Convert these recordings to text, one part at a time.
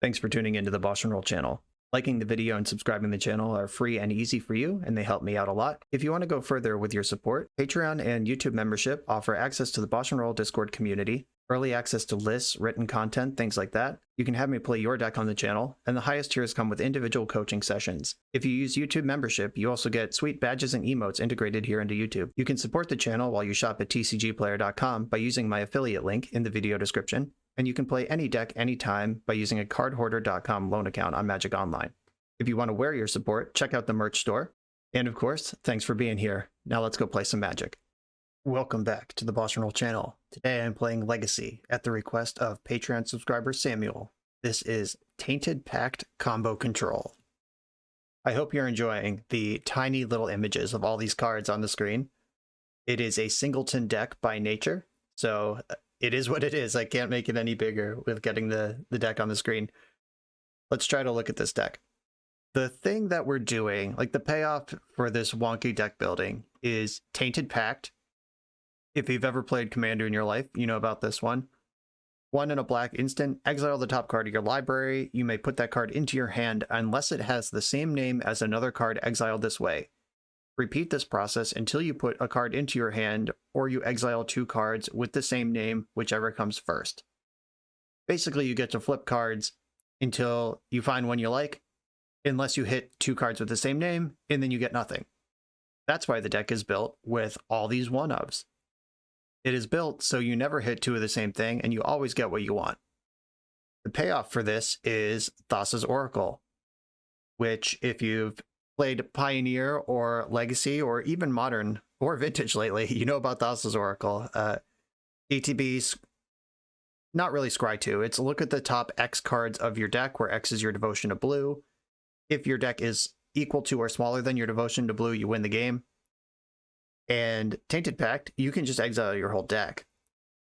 Thanks for tuning into the BoshNRoll channel. Liking the video and subscribing to the channel are free and easy for you, and they help me out a lot. If you want to go further with your support, Patreon and YouTube membership offer access to the BoshNRoll Discord community, early access to lists, written content, things like that. You can have me play your deck on the channel, and the highest tiers come with individual coaching sessions. If you use YouTube membership, you also get sweet badges and emotes integrated here into YouTube. You can support the channel while you shop at tcgplayer.com by using my affiliate link in the video description. And you can play any deck anytime by using a cardhoarder.com loan account on Magic Online. If you want to wear your support, check out the merch store. And of course, thanks for being here. Now let's go play some Magic. Welcome back to the BoshNRoll channel. Today I'm playing Legacy at the request of Patreon subscriber Samuel. This is Tainted Pact Combo Control. I hope you're enjoying the tiny little images of all these cards on the screen. It is a singleton deck by nature, so it is what it is. I can't make it any bigger with getting the deck on the screen. Let's try to look at this deck. The thing that we're doing, like the payoff for this wonky deck building, is Tainted Pact. If you've ever played Commander in your life, you know about this one. 1 and a black instant, exile the top card of your library. You may put that card into your hand unless it has the same name as another card exiled this way. Repeat this process until you put a card into your hand or you exile 2 cards with the same name, whichever comes first. Basically, you get to flip cards until you find one you like, unless you hit 2 cards with the same name, and then you get nothing. That's why the deck is built with all these one-ofs. It is built so you never hit 2 of the same thing, and you always get what you want. The payoff for this is Thassa's Oracle, which if you've played Pioneer or Legacy or even Modern or Vintage lately, you know about Thassa's Oracle. ETB's not really Scry 2. It's look at the top X cards of your deck, where X is your devotion to blue. If your deck is equal to or smaller than your devotion to blue, you win the game. And Tainted Pact, you can just exile your whole deck.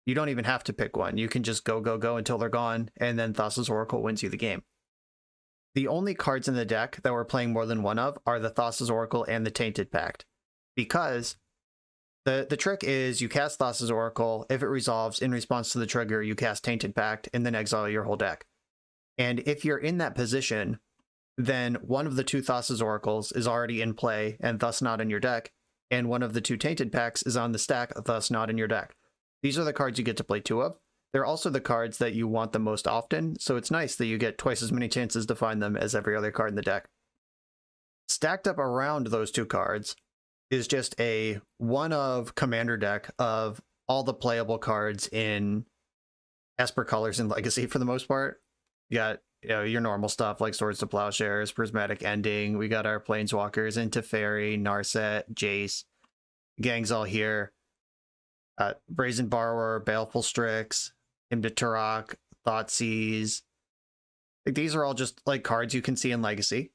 You don't even have to pick one. You can just go until they're gone, and then Thassa's Oracle wins you the game. The only cards in the deck that we're playing more than one of are the Thassa's Oracle and the Tainted Pact, because the trick is you cast Thassa's Oracle. If it resolves in response to the trigger, you cast Tainted Pact and then exile your whole deck. And if you're in that position, then one of the 2 Thassa's Oracles is already in play and thus not in your deck, and one of the 2 Tainted Pacts is on the stack, thus not in your deck. These are the cards you get to play 2 of. They're also the cards that you want the most often, so it's nice that you get twice as many chances to find them as every other card in the deck. Stacked up around those 2 cards is just a one-of Commander deck of all the playable cards in Esper colors and Legacy for the most part. You got your normal stuff like Swords to Plowshares, Prismatic Ending. We got our Planeswalkers into Fairy, Narset, Jace. Gang's all here. Brazen Borrower, Baleful Strix, Hymn to Turok, Thoughtseize. Like, these are all just like cards you can see in Legacy.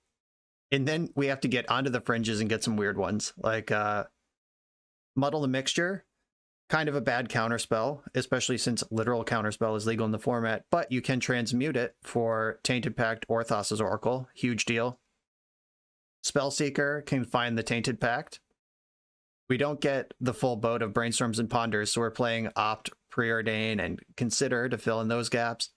And then we have to get onto the fringes and get some weird ones, like Muddle the Mixture. Kind of a bad counterspell, especially since literal counterspell is legal in the format, but you can transmute it for Tainted Pact or Thassa's Oracle. Huge deal. Spellseeker can find the Tainted Pact. We don't get the full boat of Brainstorms and Ponders, so we're playing Opt, Preordain, and Consider to fill in those gaps.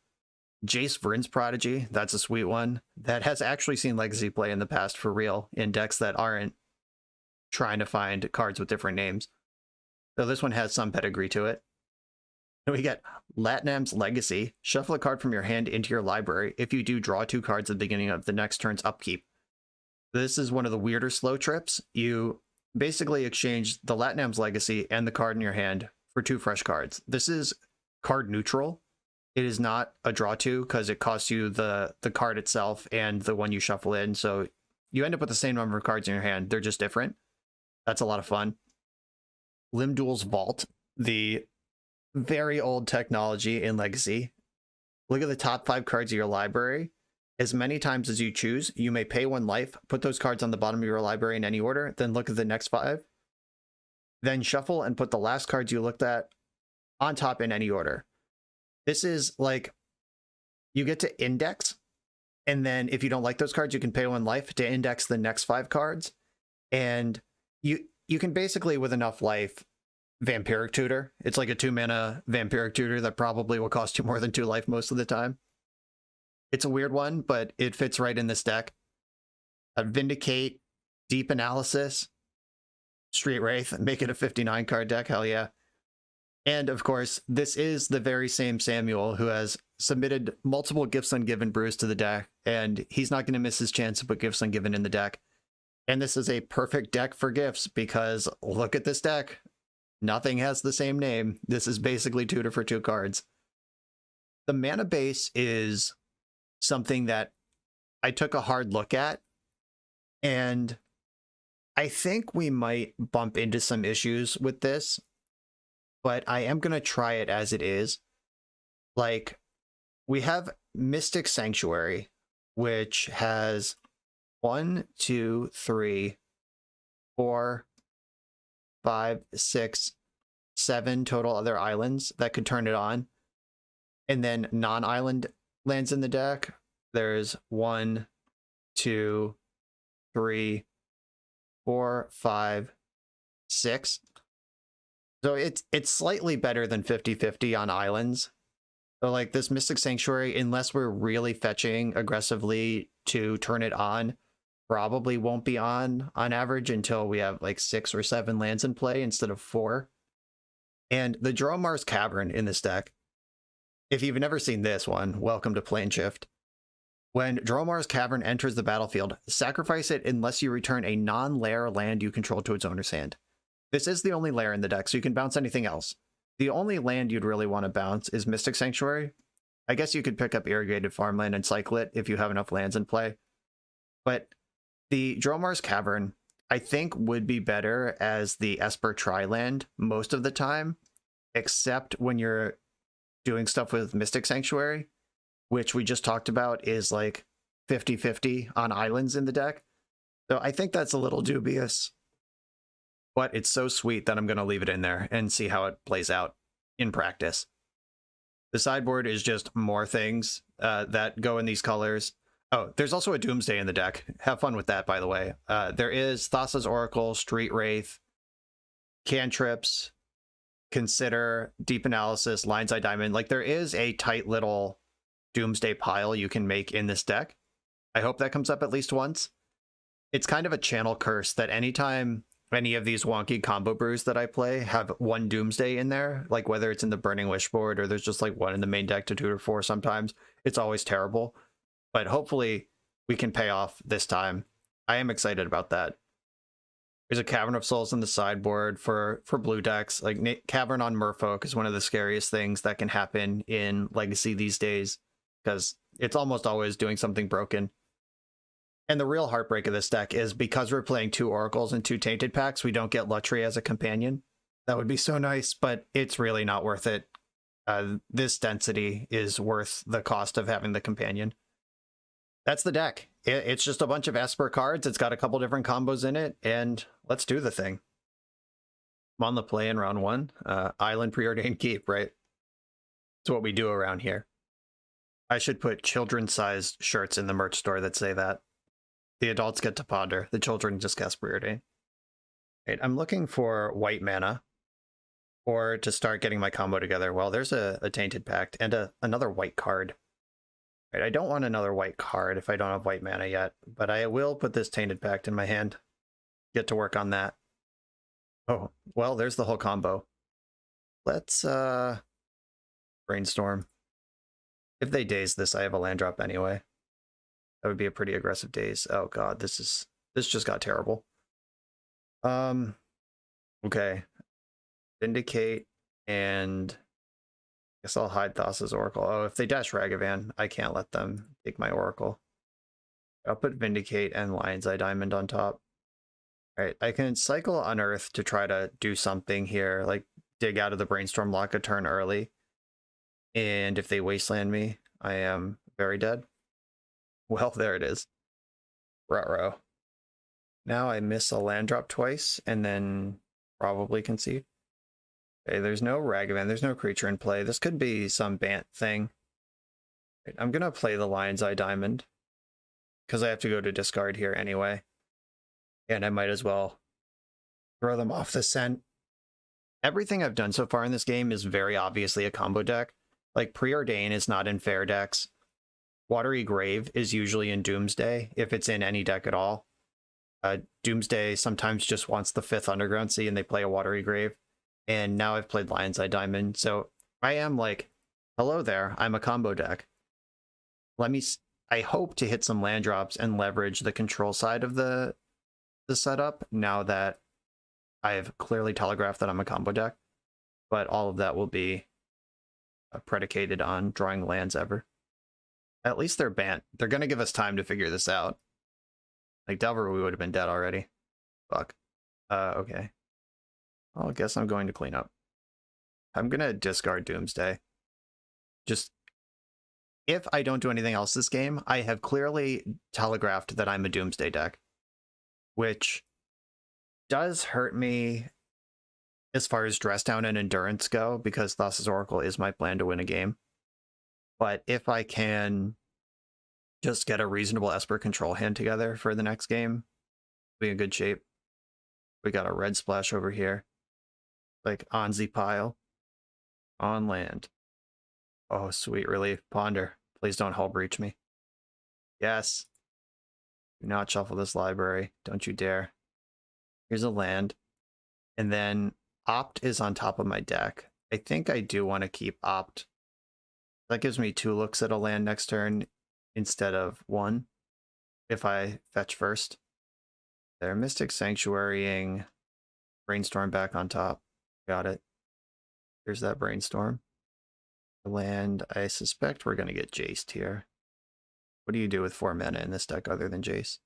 Jace Vryn's Prodigy, that's a sweet one. That has actually seen Legacy play in the past for real, in decks that aren't trying to find cards with different names. So this one has some pedigree to it. And we get Latnam's Legacy. Shuffle a card from your hand into your library. If you do, draw 2 cards at the beginning of the next turn's upkeep. This is one of the weirder slow trips. You basically exchange the Latnam's Legacy and the card in your hand for 2 fresh cards. This is card neutral. It is not a draw 2 because it costs you the card itself and the one you shuffle in. So you end up with the same number of cards in your hand. They're just different. That's a lot of fun. Limdual's Vault, the very old technology in Legacy. Look at the top 5 cards of your library. As many times as you choose, you may pay 1 life, put those cards on the bottom of your library in any order, then look at the next 5. Then shuffle and put the last cards you looked at on top in any order. This is like, you get to index, and then if you don't like those cards, you can pay 1 life to index the next 5 cards. And you can basically, with enough life, Vampiric Tutor. It's like a 2-mana Vampiric Tutor that probably will cost you more than 2 life most of the time. It's a weird one, but it fits right in this deck. Vindicate, Deep Analysis, Street Wraith, make it a 59 card deck, hell yeah. And of course, this is the very same Samuel who has submitted multiple Gifts Ungiven brews to the deck, and he's not going to miss his chance to put Gifts Ungiven in the deck. And this is a perfect deck for gifts because look at this deck. Nothing has the same name. This is basically tutor for 2 cards. The mana base is something that I took a hard look at, and I think we might bump into some issues with this, but I am going to try it as it is. Like, we have Mystic Sanctuary, which has 1, 2, 3, 4, 5, 6, 7 total other islands that could turn it on. And then non-island lands in the deck. There's 1, 2, 3, 4, 5, 6. So it's slightly better than 50-50 on islands. So like this Mystic Sanctuary, unless we're really fetching aggressively to turn it on, probably won't be on average until we have like 6 or 7 lands in play instead of 4. And the Dromar's Cavern in this deck, if you've never seen this one, welcome to Plane Shift. When Dromar's Cavern enters the battlefield, sacrifice it unless you return a non-lair land you control to its owner's hand. This is the only lair in the deck, so you can bounce anything else. The only land you'd really want to bounce is Mystic Sanctuary. I guess you could pick up Irrigated Farmland and cycle it if you have enough lands in play. But the Dromar's Cavern, I think, would be better as the Esper Tri-land most of the time, except when you're doing stuff with Mystic Sanctuary, which we just talked about is like 50-50 on islands in the deck. So I think that's a little dubious, but it's so sweet that I'm going to leave it in there and see how it plays out in practice. The sideboard is just more things that go in these colors. Oh, there's also a Doomsday in the deck. Have fun with that, by the way. There is Thassa's Oracle, Street Wraith, Cantrips, Consider, Deep Analysis, Lion's Eye Diamond. Like, there is a tight little Doomsday pile you can make in this deck. I hope that comes up at least once. It's kind of a channel curse that anytime any of these wonky combo brews that I play have one Doomsday in there, like whether it's in the Burning Wish board or there's just like one in the main deck to tutor for sometimes, it's always terrible. But hopefully we can pay off this time. I am excited about that. There's a Cavern of Souls in the sideboard for blue decks. Like Cavern on Merfolk is one of the scariest things that can happen in Legacy these days, because it's almost always doing something broken. And the real heartbreak of this deck is because we're playing 2 Oracles and 2 Tainted Packs, we don't get Lutri as a companion. That would be so nice, but it's really not worth it. This density is worth the cost of having the companion. That's the deck. It's just a bunch of Esper cards. It's got a couple different combos in it, and let's do the thing. I'm on the play in round 1. Island Preordained Keep, right? It's what we do around here. I should put children-sized shirts in the merch store that say that. The adults get to ponder. The children just cast Preordain. Right, I'm looking for white mana, or to start getting my combo together. Well, there's a Tainted Pact and another white card. Right, I don't want another white card if I don't have white mana yet, but I will put this Tainted Pact in my hand. Get to work on that. Oh, well, there's the whole combo. Let's brainstorm. If they daze this, I have a land drop anyway. That would be a pretty aggressive daze. Oh god, this just got terrible. Okay. Vindicate, and I guess I'll hide Thassa's Oracle. Oh, if they dash Ragavan, I can't let them take my Oracle. I'll put Vindicate and Lion's Eye Diamond on top. Alright, I can cycle Unearth to try to do something here, like dig out of the Brainstorm Lock a turn early. And if they Wasteland me, I am very dead. Well, there it is. Ruh-roh. Now I miss a land drop twice, and then probably concede. Okay, there's no Ragavan, there's no creature in play. This could be some Bant thing. Right, I'm gonna play the Lion's Eye Diamond, because I have to go to discard here anyway. And I might as well throw them off the scent. Everything I've done so far in this game is very obviously a combo deck. Like, Preordain is not in fair decks. Watery Grave is usually in Doomsday, if it's in any deck at all. Doomsday sometimes just wants the 5th Underground Sea and they play a Watery Grave. And now I've played Lion's Eye Diamond, so I am like, hello there, I'm a combo deck. I hope to hit some land drops and leverage the control side of the setup now that I've clearly telegraphed that I'm a combo deck. But all of that will be predicated on drawing lands ever. At least they're banned. They're going to give us time to figure this out. Like Delver, we would have been dead already. Fuck. Okay. Well, I guess I'm going to clean up. I'm going to discard Doomsday. Just, if I don't do anything else this game, I have clearly telegraphed that I'm a Doomsday deck, which does hurt me as far as dress down and endurance go, because Thassa's Oracle is my plan to win a game. But if I can just get a reasonable Esper control hand together for the next game, be in good shape. We got a red splash over here. Like Onzi pile. On land. Oh, sweet relief. Ponder. Please don't hull breach me. Yes. Do not shuffle this library. Don't you dare. Here's a land. And then Opt is on top of my deck. I think I do want to keep Opt. That gives me 2 looks at a land next turn instead of 1 if I fetch first. They're Mystic Sanctuarying Brainstorm back on top. Got it. Here's that Brainstorm. The land, I suspect we're going to get Jaced here. What do you do with 4 mana in this deck other than Jace?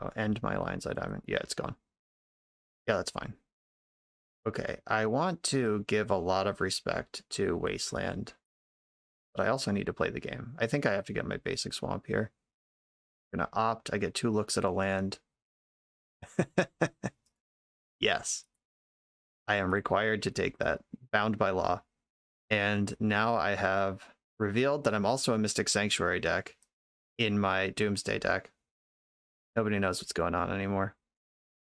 Oh, end my Lion's Eye Diamond. Yeah, it's gone. Yeah, that's fine. Okay, I want to give a lot of respect to Wasteland, but I also need to play the game. I think I have to get my basic swamp here. I'm gonna opt. I get 2 looks at a land. Yes. I am required to take that, bound by law. And now I have revealed that I'm also a Mystic Sanctuary deck in my Doomsday deck. Nobody knows what's going on anymore.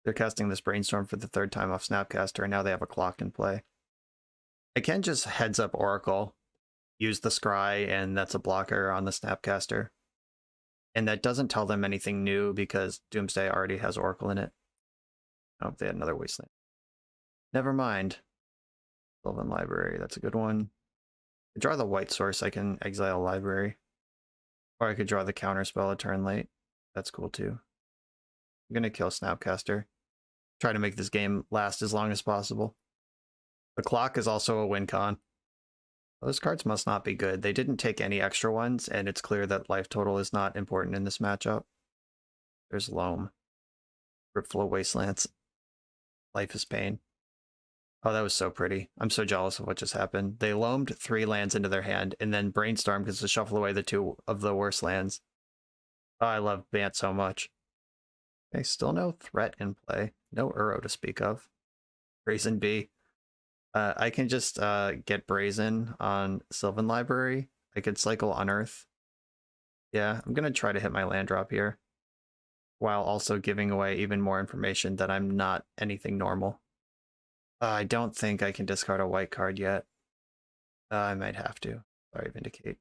They're casting this Brainstorm for the 3rd time off Snapcaster, and now they have a clock in play. I can just heads up Oracle, use the Scry, and that's a blocker on the Snapcaster. And that doesn't tell them anything new because Doomsday already has Oracle in it. Oh, they had another Wasteland. Never mind. Sylvan Library, that's a good one. I draw the white source, I can exile Library. Or I could draw the counterspell a turn late. That's cool too. I'm gonna kill Snapcaster. Try to make this game last as long as possible. The clock is also a win con. Those cards must not be good. They didn't take any extra ones, and it's clear that life total is not important in this matchup. There's Loam. Gripflow Wastelands. Life is Pain. Oh, that was so pretty. I'm so jealous of what just happened. They loamed 3 lands into their hand, and then Brainstorm gets to shuffle away the 2 of the worst lands. Oh, I love Bant so much. Okay, still no threat in play. No Uro to speak of. Brazen B. I can just get Brazen on Sylvan Library. I could cycle Unearth. Yeah, I'm going to try to hit my land drop here, while also giving away even more information that I'm not anything normal. I don't think I can discard a white card yet. I might have to. Sorry, Vindicate.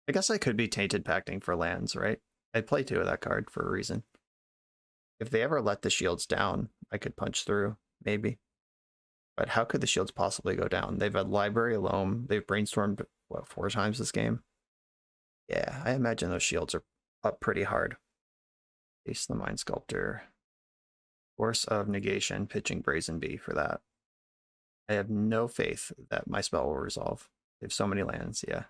I guess I could be Tainted Pacting for lands, right? I'd play 2 of that card for a reason. If they ever let the shields down, I could punch through, maybe. But how could the shields possibly go down? They've had Library Loam. They've brainstormed, what, 4 times this game? Yeah, I imagine those shields are up pretty hard. Ace the Mind Sculptor. Force of Negation, pitching Brazen Bee for that. I have no faith that my spell will resolve. They have so many lands, yeah.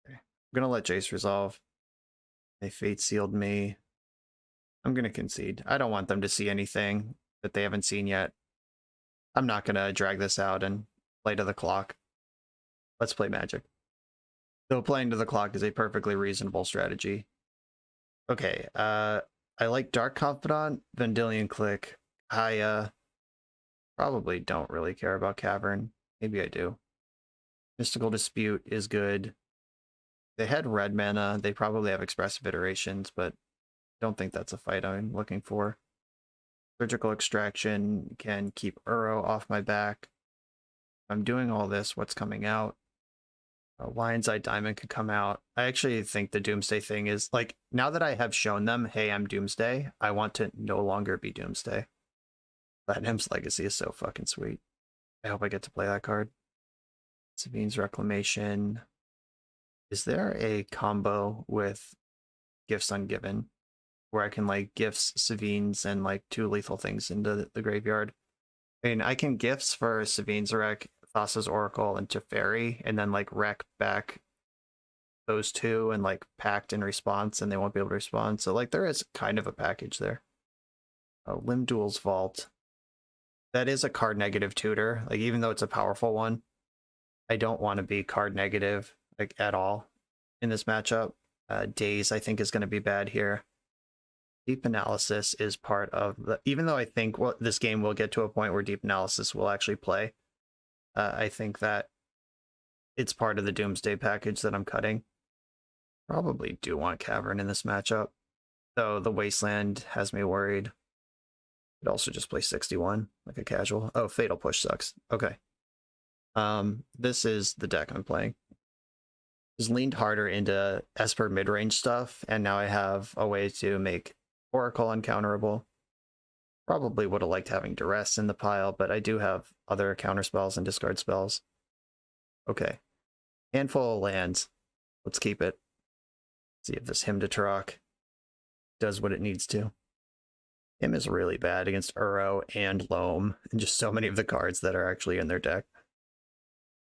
Okay. I'm going to let Jace resolve. They Fate Sealed me. I'm going to concede. I don't want them to see anything that they haven't seen yet. I'm not going to drag this out and play to the clock. Let's play Magic. Though playing to the clock is a perfectly reasonable strategy. Okay, I like Dark Confidant, Vendilion Click, Kaya. Probably don't really care about Cavern. Maybe I do. Mystical Dispute is good. They had red mana. They probably have Expressive Iterations, but don't think that's a fight I'm looking for. Surgical Extraction can keep Uro off my back. I'm doing all this. What's coming out? Lion's Eye Diamond could come out. I actually think the Doomsday thing is, like, now that I have shown them, hey, I'm Doomsday, I want to no longer be Doomsday. Platinum's Legacy is so fucking sweet. I hope I get to play that card. Sabine's Reclamation. Is there a combo with Gifts Ungiven where I can, like, gifts Savine's and, like, 2 lethal things into the graveyard? I mean, I can gifts for Savine's Wreck, Thassa's Oracle, and Teferi, and then, like, wreck back those 2 and, like, pact in response, and they won't be able to respond. So, like, there is kind of a package there. Limdual's Vault. That is a card negative tutor. Like, even though it's a powerful one, I don't want to be card negative, like, at all in this matchup. Daze, I think, is going to be bad here. Deep Analysis is part of the... Even though I think this game will get to a point where Deep Analysis will actually play, I think that it's part of the Doomsday package that I'm cutting. Probably do want Cavern in this matchup, though the Wasteland has me worried. Could also just play 61, like a casual. Oh, Fatal Push sucks. Okay. This is the deck I'm playing. Just leaned harder into Esper mid-range stuff, and now I have a way to make Oracle uncounterable. Probably would have liked having Duress in the pile, but I do have other counter spells and discard spells. Okay. Handful of lands. Let's keep it. See if this Hymn to Turok does what it needs to. Him is really bad against Uro and Loam, and just so many of the cards that are actually in their deck.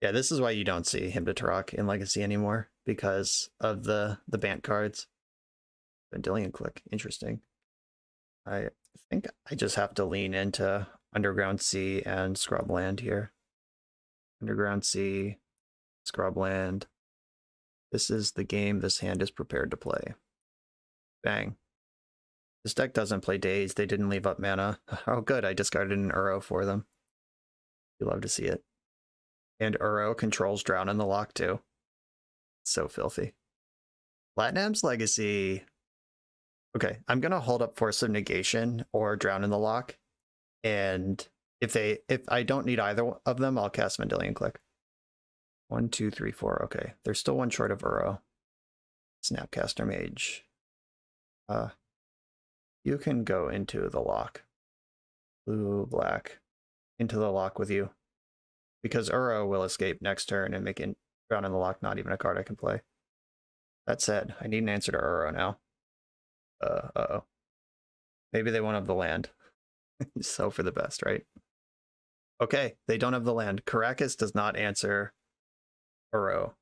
Yeah, this is why you don't see Hymn to Turok in Legacy anymore, because of the Bant cards. Vendilion Click, interesting. I think I just have to lean into Underground Sea and Scrubland here. Underground Sea, Scrubland. This is the game this hand is prepared to play. Bang. This deck doesn't play Daze. They didn't leave up mana. Oh, good. I discarded an Uro for them. You love to see it. And Uro controls Drown in the Lock, too. So filthy. Platinum's Legacy. Okay, I'm going to hold up Force of Negation or Drown in the Lock. And if I don't need either of them, I'll cast Vendilion Click. 1, 2, 3, 4. Okay, there's still one short of Uro. Snapcaster Mage. You can go into the lock. Blue, black. Into the lock with you. Because Uro will escape next turn and make it Drown in the Lock not even a card I can play. That said, I need an answer to Uro now. Uh-oh. Maybe they won't have the land. So for the best, right? Okay, they don't have the land. Caracas does not answer Uro.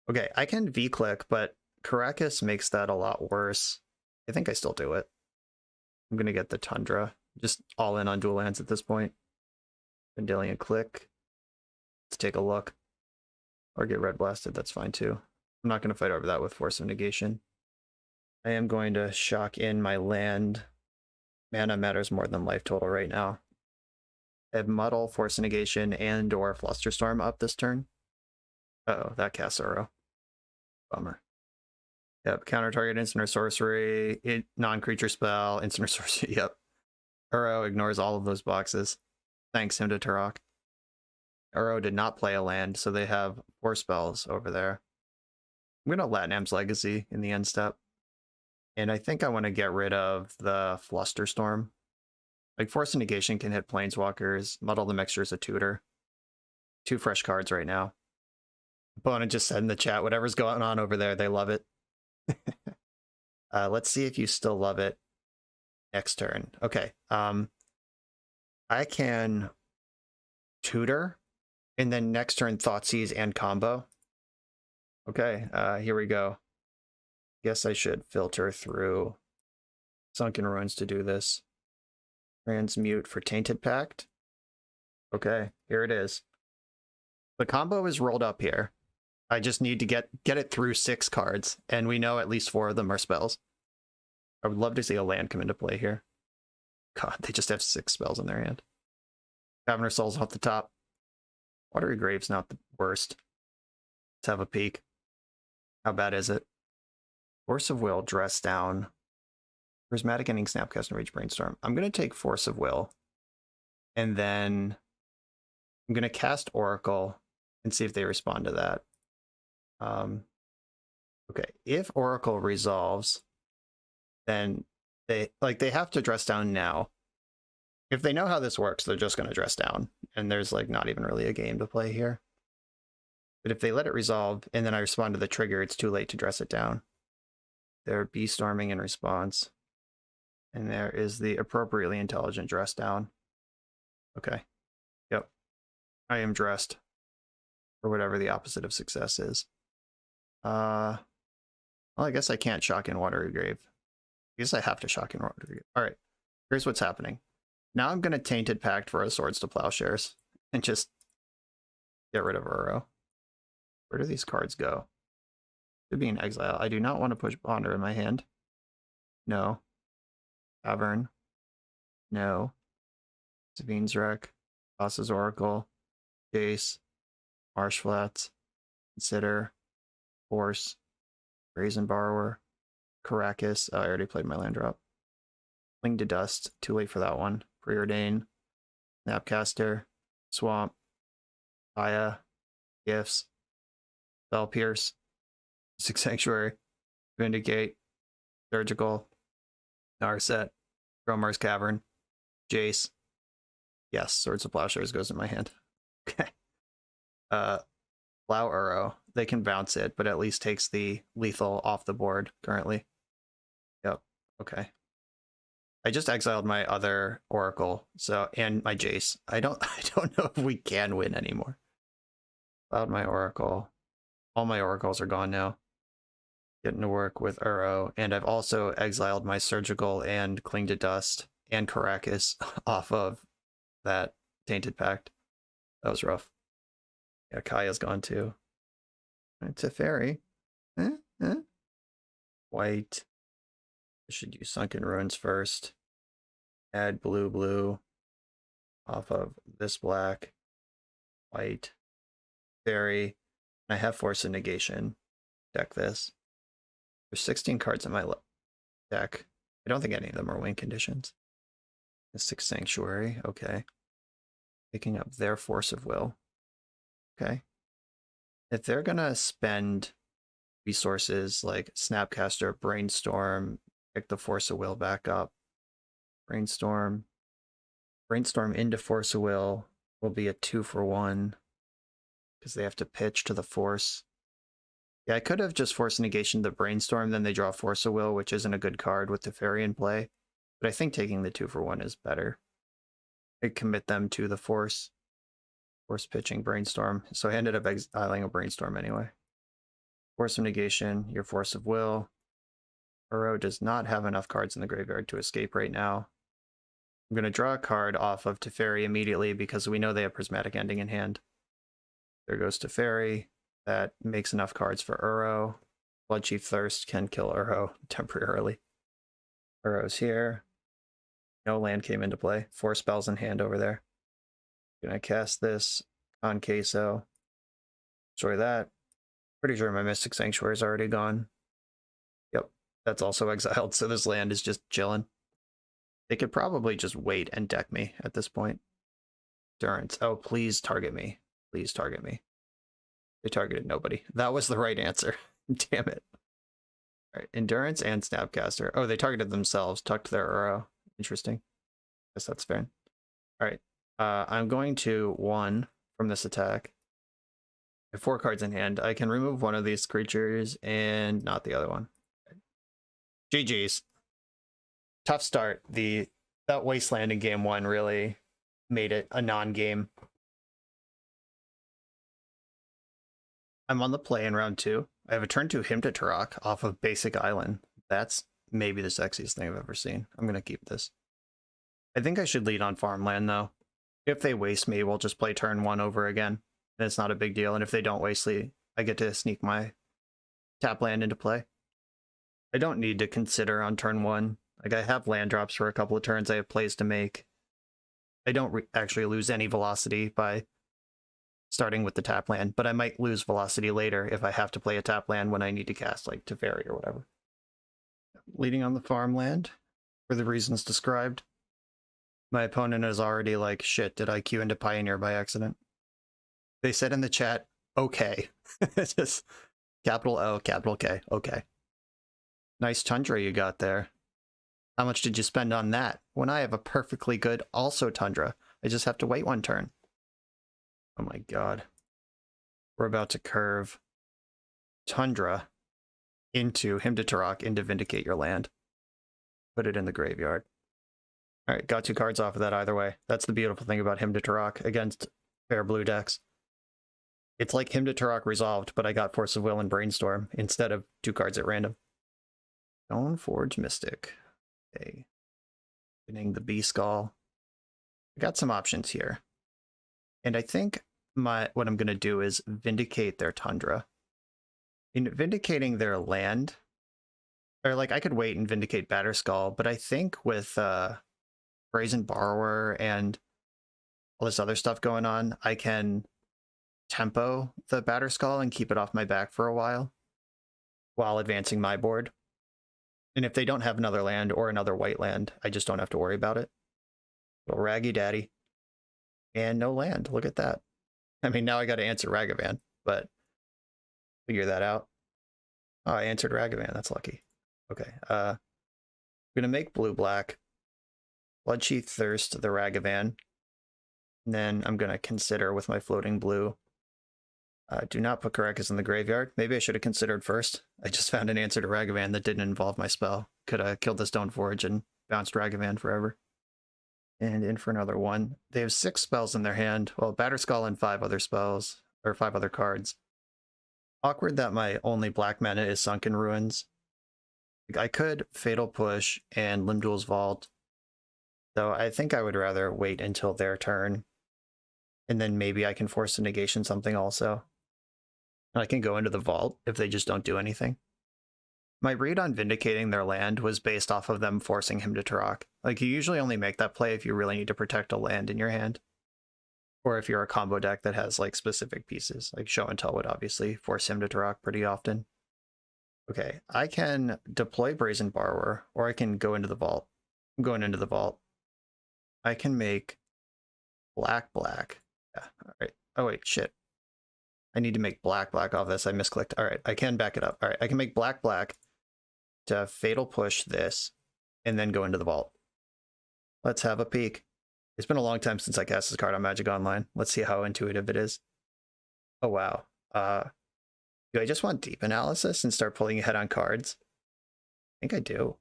Okay, I can V-click, but Caracas makes that a lot worse. I think I still do it. I'm going to get the Tundra. Just all in on dual lands at this point. Vendilion Click. Let's take a look. Or get red blasted, that's fine too. I'm not going to fight over that with Force of Negation. I am going to shock in my land. Mana matters more than life total right now. I have Muddle, Force of Negation, and or Flusterstorm up this turn. Uh-oh, that casts Uro. Bummer. Yep, counter target instant or sorcery, non-creature spell, instant or sorcery, yep. Uro ignores all of those boxes. Thanks, Hymn to Turok. Uro did not play a land, so they have 4 spells over there. I'm going to Latinam's Legacy in the end step. And I think I want to get rid of the Flusterstorm. Like, Force of Negation can hit Planeswalkers. Muddle the Mixture is a tutor. 2 fresh cards right now. Opponent just said in the chat, whatever's going on over there, they love it. Let's see if you still love it next turn. Okay. I can tutor, and then next turn Thoughtseize and combo. Okay, here we go. Guess I should filter through Sunken Ruins to do this. Transmute for Tainted Pact. Okay, here it is. The combo is rolled up here. I just need to get it through 6 cards, and we know at least 4 of them are spells. I would love to see a land come into play here. God, they just have 6 spells in their hand. Caverner Soul's off the top. Watery Grave's not the worst. Let's have a peek. How bad is it? Force of Will, Dress Down. Prismatic Ending, Snapcast, and Rage Brainstorm. I'm going to take Force of Will. And then I'm going to cast Oracle and see if they respond to that. Okay, if Oracle resolves, then they have to dress down now. If they know how this works, they're just going to dress down, and there's like not even really a game to play here. But if they let it resolve and then I respond to the trigger, it's too late to dress it down. They're B-storming in response. And there is the appropriately intelligent dress down. Okay. Yep. I am dressed. Or whatever the opposite of success is. Well, I guess I can't shock in Watery Grave. I guess I have to shock in Watery Grave. Alright. Here's what's happening. Now I'm going to Tainted Pact for a Swords to Plowshares. And just get rid of Uro. Where do these cards go? Should be in exile. I do not want to push Ponder in my hand. No. Cavern. No. Savine's Wreck. Thassa's Oracle. Jace. Marshflats. Consider. Force. Brazen Borrower. Caracas. Oh, I already played my land drop. Cling to Dust. Too late for that one. Preordain. Snapcaster. Swamp. Aya. Gifts. Spell Pierce. Six Sanctuary. Vindicate. Surgical. Narset. Dromar's Cavern. Jace. Yes, Swords of Plowshares goes in my hand. Okay. Plow Uro. They can bounce it, but at least takes the lethal off the board currently. Yep. Okay. I just exiled my other Oracle, so and my Jace. I don't know if we can win anymore. Plowed my Oracle. All my Oracles are gone now. Getting to work with Uro, and I've also exiled my Surgical and Cling to Dust and Caracas off of that Tainted Pact. That was rough. Yeah, Kaya's gone too. It's a fairy. White. I should use Sunken Ruins first. Add blue off of this black. White. Fairy. I have Force of Negation. Deck this. There's 16 cards in my deck. I don't think any of them are win conditions. The Six Sanctuary, okay. Picking up their Force of Will. Okay. If they're gonna spend resources like Snapcaster, Brainstorm, pick the Force of Will back up. Brainstorm into Force of Will be a 2-for-1 because they have to pitch to the Force. Yeah, I could have just Force Negation the Brainstorm, then they draw Force of Will, which isn't a good card with the Fairy in play. But I think taking the 2-for-1 is better. I commit them to the Force. Force pitching Brainstorm. So I ended up exiling a Brainstorm anyway. Force of Negation, your Force of Will. Uro does not have enough cards in the graveyard to escape right now. I'm going to draw a card off of Teferi immediately because we know they have Prismatic Ending in hand. There goes Teferi. That makes enough cards for Uro. Bloodchief Thirst can kill Uro temporarily. Uro's here. No land came into play. 4 spells in hand over there. Gonna cast this on Queso. Destroy that. Pretty sure my Mystic Sanctuary is already gone. Yep, that's also exiled, so this land is just chilling. They could probably just wait and deck me at this point. Endurance. Oh, please target me. Please target me. They targeted nobody. That was the right answer. Damn it. All right, Endurance and Snapcaster. Oh, they targeted themselves, tucked their Uro. Interesting. Guess that's fair. All right. I'm going to 1 from this attack. I have 4 cards in hand. I can remove one of these creatures and not the other one. GG's. Tough start. That Wasteland in game 1 really made it a non-game. I'm on the play in round 2. I have a turn 2 Hymn to Turok off of Basic Island. That's maybe the sexiest thing I've ever seen. I'm going to keep this. I think I should lead on farmland, though. If they waste me, we'll just play turn 1 over again. And it's not a big deal. And if they don't waste me, I get to sneak my tap land into play. I don't need to consider on turn 1. Like, I have land drops for a couple of turns. I have plays to make. I don't actually lose any velocity by starting with the tap land, but I might lose velocity later if I have to play a tap land when I need to cast, like, Teferi or whatever. Leading on the farmland for the reasons described. My opponent is already like, shit, did I queue into Pioneer by accident? They said in the chat, okay. It's just Capital O, capital K. Okay. Nice Tundra you got there. How much did you spend on that? When I have a perfectly good also Tundra. I just have to wait one turn. Oh my god. We're about to curve Tundra into Hymn to Tarok into Vindicate Your Land. Put it in the graveyard. Alright, got 2 cards off of that either way. That's the beautiful thing about Hymn to Tarok against fair blue decks. It's like Hymn to Tarok resolved, but I got Force of Will and Brainstorm instead of 2 cards at random. Stoneforge Mystic. Okay. Getting the B-Skull. I got some options here. And I think what I'm going to do is Vindicate their Tundra. In Vindicating their land, or like I could wait and Vindicate Batterskull, but I think with Brazen Borrower and all this other stuff going on, I can tempo the Batterskull and keep it off my back for a while advancing my board. And if they don't have another land or another white land, I just don't have to worry about it. Little Raggy Daddy. And no land. Look at that. I mean, now I got to answer Ragavan, but figure that out. Oh, I answered Ragavan. That's lucky. Okay. I'm going to make blue-black. Bloodsheath Thirst the Ragavan. And then I'm going to consider with my floating blue. Do not put Karakas in the graveyard. Maybe I should have considered first. I just found an answer to Ragavan that didn't involve my spell. Could have killed the Stoneforge and bounced Ragavan forever. And in for another one. They have 6 spells in their hand. Well, Batterskull and 5 other spells, or 5 other cards. Awkward that my only black mana is Sunken Ruins. I could Fatal Push and Limdul's Vault. So I think I would rather wait until their turn. And then maybe I can force a negation something also. I can go into the vault if they just don't do anything. My read on Vindicating their land was based off of them forcing Hymn to Tarok. Like, you usually only make that play if you really need to protect a land in your hand. Or if you're a combo deck that has, like, specific pieces. Like, Show and Tell would obviously force Hymn to Tarok pretty often. Okay, I can deploy Brazen Borrower, or I can go into the vault. I'm going into the vault. I can make black. Yeah, alright. Oh, wait, shit. I need to make black off this. I misclicked. Alright, I can back it up. Alright, I can make black to Fatal Push this, and then go into the vault. Let's have a peek. It's been a long time since I cast this card on Magic Online. Let's see how intuitive it is. Oh, wow. Do I just want deep analysis and start pulling ahead on cards? I think I do.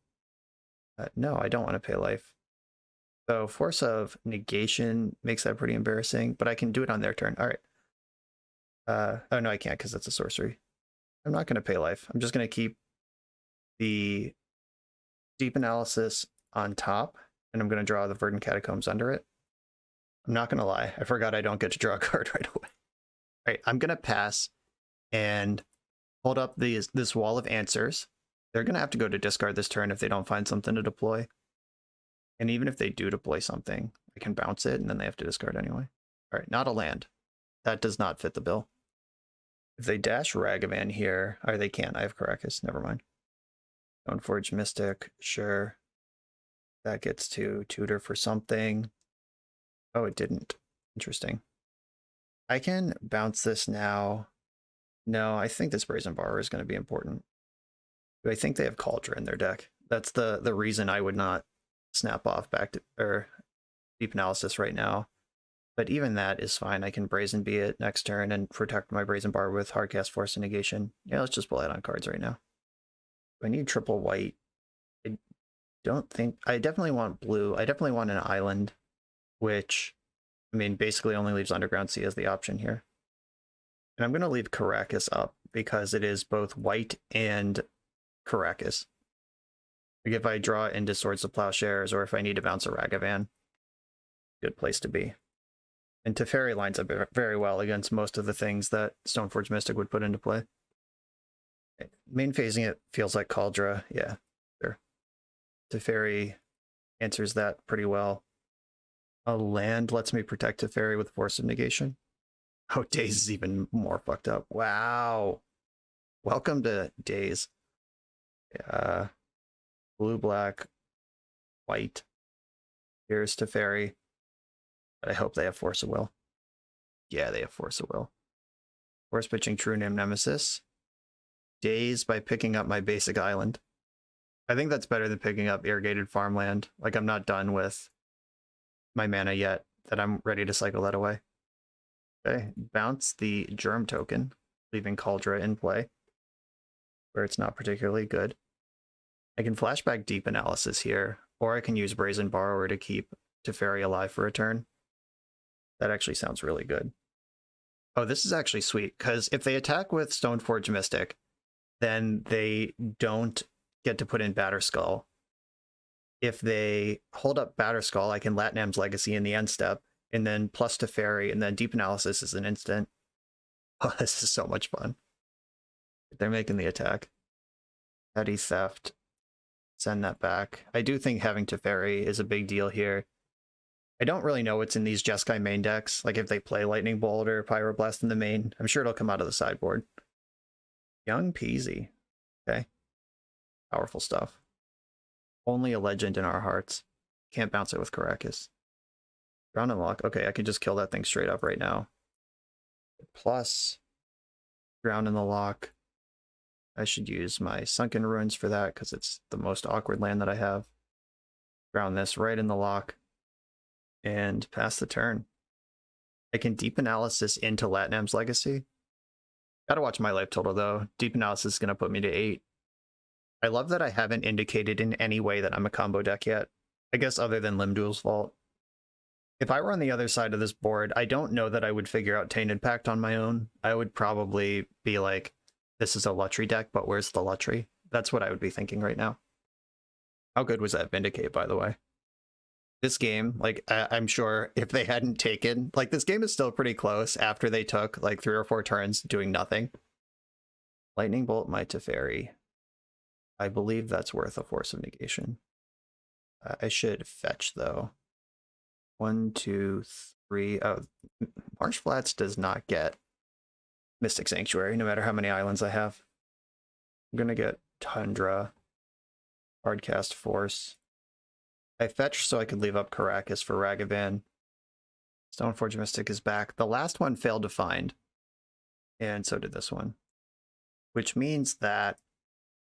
No, I don't want to pay life. So Force of Negation makes that pretty embarrassing, but I can do it on their turn. All right. Oh, no, I can't because it's a sorcery. I'm not going to pay life. I'm just going to keep the Deep Analysis on top, and I'm going to draw the Verdant Catacombs under it. I'm not going to lie. I forgot I don't get to draw a card right away. All right, I'm going to pass and hold up this wall of answers. They're going to have to go to discard this turn if they don't find something to deploy. And even if they do deploy something, I can bounce it, and then they have to discard anyway. All right, not a land. That does not fit the bill. If they dash Ragavan here, or they can't. I have Karakas. Never mind. Stoneforge Mystic, sure. That gets to tutor for something. Oh, it didn't. Interesting. I can bounce this now. No, I think this Brazen Borrower is going to be important. Do I think they have Cauldron in their deck? That's the reason I would not snap off back to or Deep Analysis right now. But even that is fine. I can Brazen Bee it next turn and protect my Brazen Bar with Hardcast Force and Negation. Yeah, let's just pull that on cards right now. Do I need triple white? I don't think... I definitely want blue. I definitely want an island, which, I mean, basically only leaves Underground Sea as the option here. And I'm going to leave Karakas up because it is both white and Karakas. Like if I draw into Swords of Plowshares or if I need to bounce a Ragavan, good place to be. And Teferi lines up very well against most of the things that Stoneforge Mystic would put into play. Main phasing it feels like Kaldra. Yeah, sure. Teferi answers that pretty well. A land lets me protect Teferi with Force of Negation. Oh, Daze is even more fucked up. Wow. Welcome to Daze. Blue, black, white. Here's Teferi. But I hope they have Force of Will. Yeah, they have Force of Will. Force pitching True Name Nemesis. days by picking up my basic island. I think that's better than picking up irrigated farmland. Like, I'm not done with my mana yet, that I'm ready to cycle that away. Okay, bounce the Germ token, leaving Cauldra in play, where it's not particularly good. I can flashback Deep Analysis here, or I can use Brazen Borrower to keep Teferi alive for a turn. That actually sounds really good. Oh, this is actually sweet, because if they attack with Stoneforge Mystic, then they don't get to put in Batterskull. If they hold up Batterskull, I can Latnam's Legacy in the end step, and then plus Teferi, and then Deep Analysis is an instant. Oh, this is so much fun. They're making the attack. Petty Theft. Send that back. I do think having Teferi is a big deal here. I don't really know what's in these Jeskai main decks. Like if they play Lightning Bolt or Pyroblast in the main, I'm sure it'll come out of the sideboard. Young Peasy. Okay. Powerful stuff. Only a legend in our hearts. Can't bounce it with Caracas. Ground Unlock. Okay, I could just kill that thing straight up right now. Plus, Ground in the Lock. I should use my Sunken Ruins for that because it's the most awkward land that I have. Ground this right in the lock. And pass the turn. I can Deep Analysis into Latnam's Legacy. Gotta watch my life total though. Deep Analysis is gonna put me to 8. I love that I haven't indicated in any way that I'm a combo deck yet. I guess other than Limduel's fault. If I were on the other side of this board, I don't know that I would figure out Tainted Pact on my own. I would probably be like, this is a Lutri deck, but where's the Lutri? That's what I would be thinking right now. How good was that Vindicate, by the way? This game, like, I'm sure if they hadn't taken... Like, this game is still pretty close after they took, like, 3 or 4 turns doing nothing. Lightning Bolt my Teferi. I believe that's worth a Force of Negation. I should fetch, though. 1, 2, 3... Oh, Marsh Flats does not get Mystic Sanctuary, no matter how many islands I have. I'm gonna get Tundra. Hardcast Force. I fetched so I could leave up Caracas for Ragavan. Stoneforge Mystic is back. The last one failed to find. And so did this one. Which means that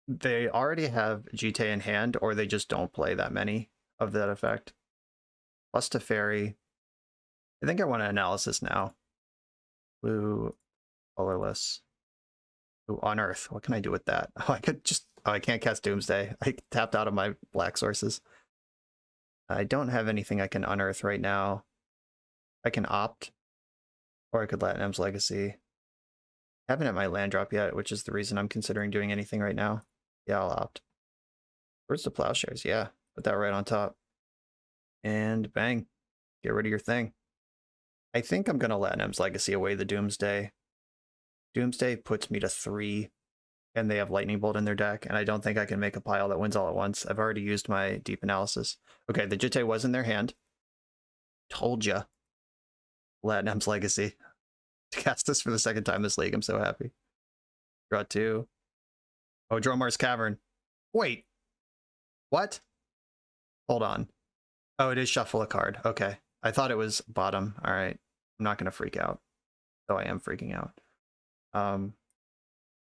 they already have GT in hand, or they just don't play that many of that effect. Plus Teferi. I think I want an Analysis now. Blue, colorless. Ooh, Unearth. What can I do with that? Oh, I could just... Oh, I can't cast Doomsday. I tapped out of my black sources. I don't have anything I can unearth right now. I can opt, or I could Latnam's Legacy. I haven't hit my land drop yet, which is the reason I'm considering doing anything right now. Yeah, I'll opt. Where's the Plowshares? Yeah, put that right on top. And bang, get rid of your thing. I think I'm going to Latnam's Legacy away the Doomsday. Doomsday puts me to 3, and they have Lightning Bolt in their deck, and I don't think I can make a pile that wins all at once. I've already used my Deep Analysis. Okay, the Jitte was in their hand. Told ya. Latnam's Legacy. To cast this for the second time this league, I'm so happy. Draw 2. Oh, Dromar's Cavern. Wait. What? Hold on. Oh, it is shuffle a card. Okay. I thought it was bottom. All right. I'm not going to freak out. Though I am freaking out.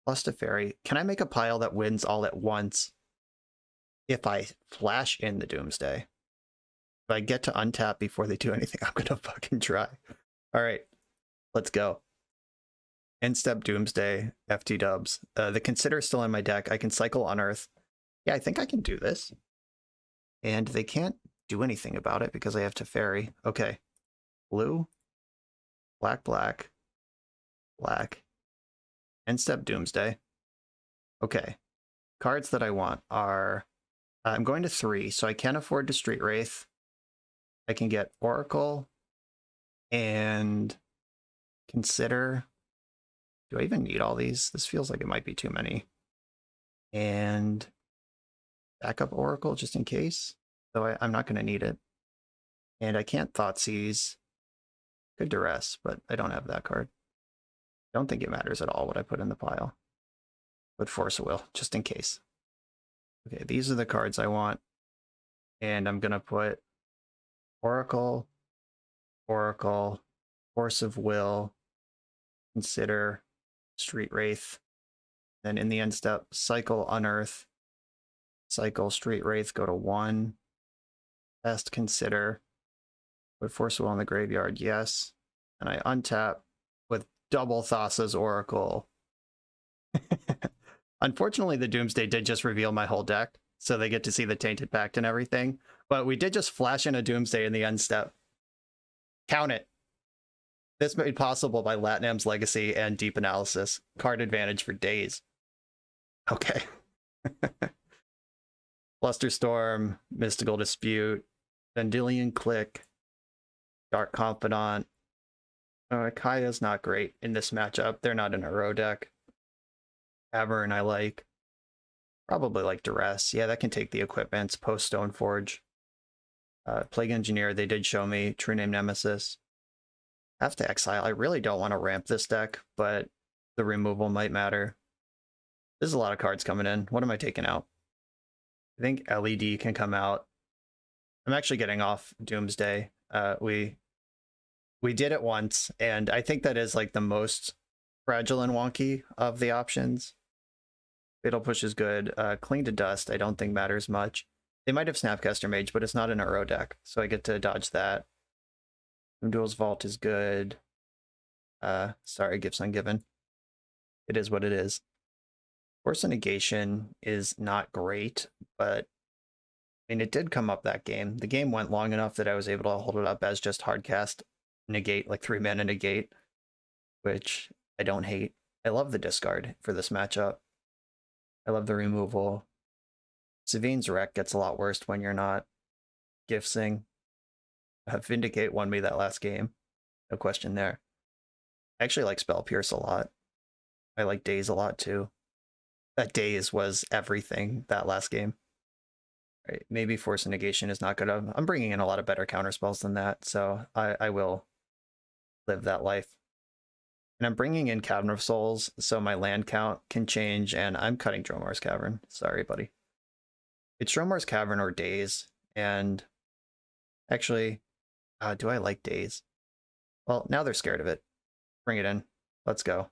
Plus Teferi. Can I make a pile that wins all at once if I flash in the Doomsday? If I get to untap before they do anything, I'm gonna fucking try. All right, let's go. End step Doomsday, FT dubs. The Consider is still in my deck. I can cycle Unearth. Yeah, I think I can do this. And they can't do anything about it because I have Teferi. Okay. Blue, black, black, black. End step Doomsday. Okay. Cards that I want are... I'm going to 3, so I can't afford to Street Wraith. I can get Oracle and Consider. Do I even need all these? This feels like it might be too many. And backup Oracle just in case. So I'm not going to need it. And I can't Thoughtseize. Could Duress, but I don't have that card. Don't think it matters at all what I put in the pile. But Force of Will, just in case. Okay, these are the cards I want. And I'm going to put Oracle, Oracle, Force of Will, Consider, Street Wraith. Then in the end step, cycle Unearth, cycle Street Wraith, go to 1. Best consider. Put Force Will in the graveyard, yes. And I untap with double Thassa's Oracle. Unfortunately, the Doomsday did just reveal my whole deck, so they get to see the Tainted Pact and everything. But we did just flash in a Doomsday in the end step. Count it. This made possible by Latnam's Legacy and Deep Analysis. Card advantage for days. Okay. Flusterstorm, Mystical Dispute, Vendilion Click, Dark Confidant. Kaya's not great in this matchup. They're not in a row deck. Cavern I like. Probably like Duress. Yeah, that can take the equipments. Post Stoneforge. Plague Engineer, they did show me. True Name Nemesis. Have to exile. I really don't want to ramp this deck, but the removal might matter. There's a lot of cards coming in. What am I taking out? I think LED can come out. I'm actually getting off Doomsday. We did it once, and I think that is like the most fragile and wonky of the options. Fatal Push is good. Cling to Dust I don't think matters much. They might have Snapcaster Mage, but it's not in a row deck, so I get to dodge that. Duel's Vault is good. Sorry, Gifts Ungiven. It is what it is. Force of Negation is not great, but I mean, it did come up that game. The game went long enough that I was able to hold it up as just hardcast negate, like 3-mana negate, which I don't hate. I love the discard for this matchup. I love the removal. Savine's Wreck gets a lot worse when you're not gifting. Vindicate won me that last game. No question there. I actually like Spell Pierce a lot. I like Daze a lot too. That Daze was everything that last game. Right, maybe Force of Negation is not good. I'm bringing in a lot of better counterspells than that, so I will live that life. And I'm bringing in Cavern of Souls, so my land count can change, and I'm cutting Dromar's Cavern. Sorry, buddy. It's Dromar's Cavern or Daze, and actually, do I like Daze? Well, now they're scared of it. Bring it in. Let's go.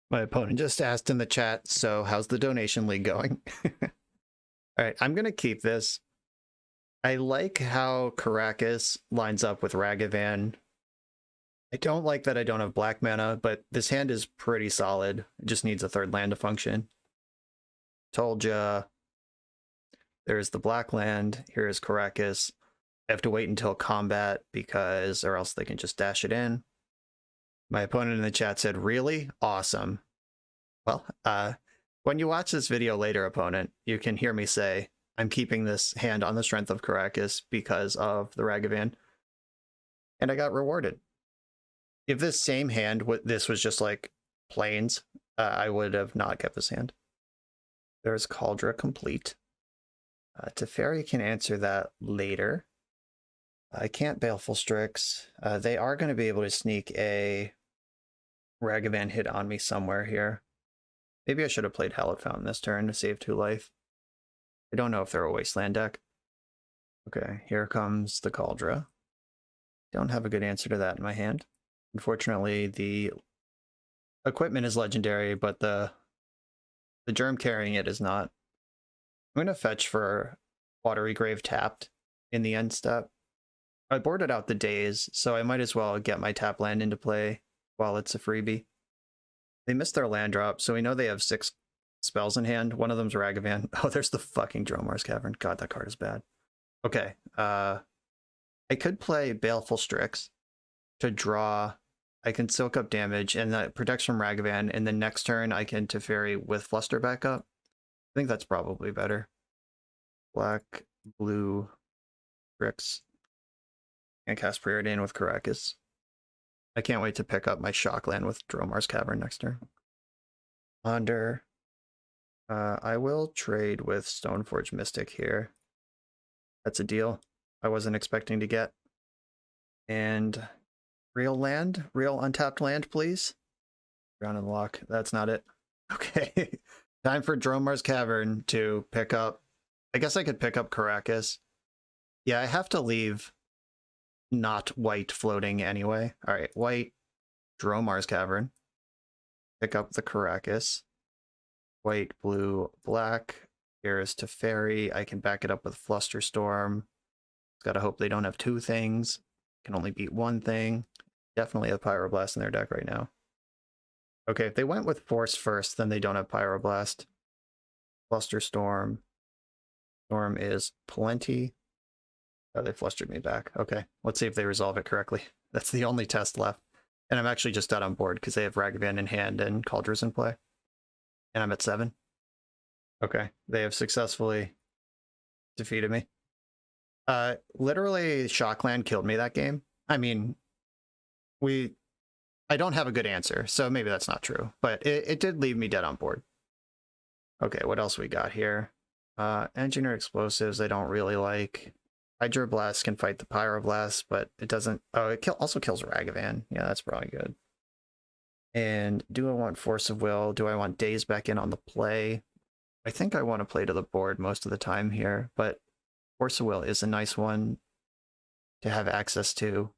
My opponent just asked in the chat, so how's the donation league going? All right, I'm going to keep this. I like how Karakas lines up with Ragavan. I don't like that I don't have black mana, but this hand is pretty solid. It just needs a third land to function. Told ya. There's the black land. Here's Karakas. I have to wait until combat because, or else they can just dash it in. My opponent in the chat said, really? Awesome. Well, when you watch this video later, opponent, you can hear me say, I'm keeping this hand on the strength of Karakas because of the Ragavan. And I got rewarded. If this same hand, this was just like plains, I would have not kept this hand. There's Cauldra complete. Teferi can answer that later. I can't Baleful Strix. They are going to be able to sneak a Ragavan hit on me somewhere here. Maybe I should have played Hallowed Fountain this turn to save 2 life. I don't know if they're a Wasteland deck. Okay, here comes the Cauldra. Don't have a good answer to that in my hand. Unfortunately, the equipment is legendary, but the germ carrying it is not. I'm going to fetch for Watery Grave tapped in the end step. I boarded out the Daze, so I might as well get my tap land into play while it's a freebie. They missed their land drop, so we know they have 6 spells in hand. One of them's Ragavan. Oh, there's the fucking Dromar's Cavern. God, that card is bad. Okay, I could play Baleful Strix to draw. I can soak up damage, and that protects from Ragavan, and then next turn I can Teferi with Fluster back up. I think that's probably better. Black, blue, Strix. And cast Preordain with Karakas. I can't wait to pick up my Shockland with Dromar's Cavern next turn. Ponder. I will trade with Stoneforge Mystic here. That's a deal I wasn't expecting to get. And real land? Real untapped land, please? Ground and Lock. That's not it. Okay. Time for Dromar's Cavern to pick up. I guess I could pick up Karakas. Yeah, I have to leave not white floating anyway. All right, white, Dromar's Cavern. Pick up the Karakas. white, blue, black. Here is Teferi. I can back it up with Flusterstorm. Gotta hope they don't have two things. Can only beat one thing. Definitely have Pyroblast in their deck right now. Okay, if they went with Force first, then they don't have Pyroblast. Flusterstorm. Storm is plenty. Oh, they flustered me back. Okay, let's see if they resolve it correctly. That's the only test left. And I'm actually just out on board because they have Ragavan in hand and Cauldrons in play. And I'm at 7. Okay, they have successfully defeated me. Literally, Shockland killed me that game. I mean, I don't have a good answer, so maybe that's not true. But it did leave me dead on board. Okay, what else we got here? Engineer Explosives I don't really like. Hydroblast can fight the Pyroblast, but it doesn't... Oh, it also kills Ragavan. Yeah, that's probably good. And do I want Force of Will? Do I want Daze back in on the play? I think I want to play to the board most of the time here, but Force of Will is a nice one to have access to.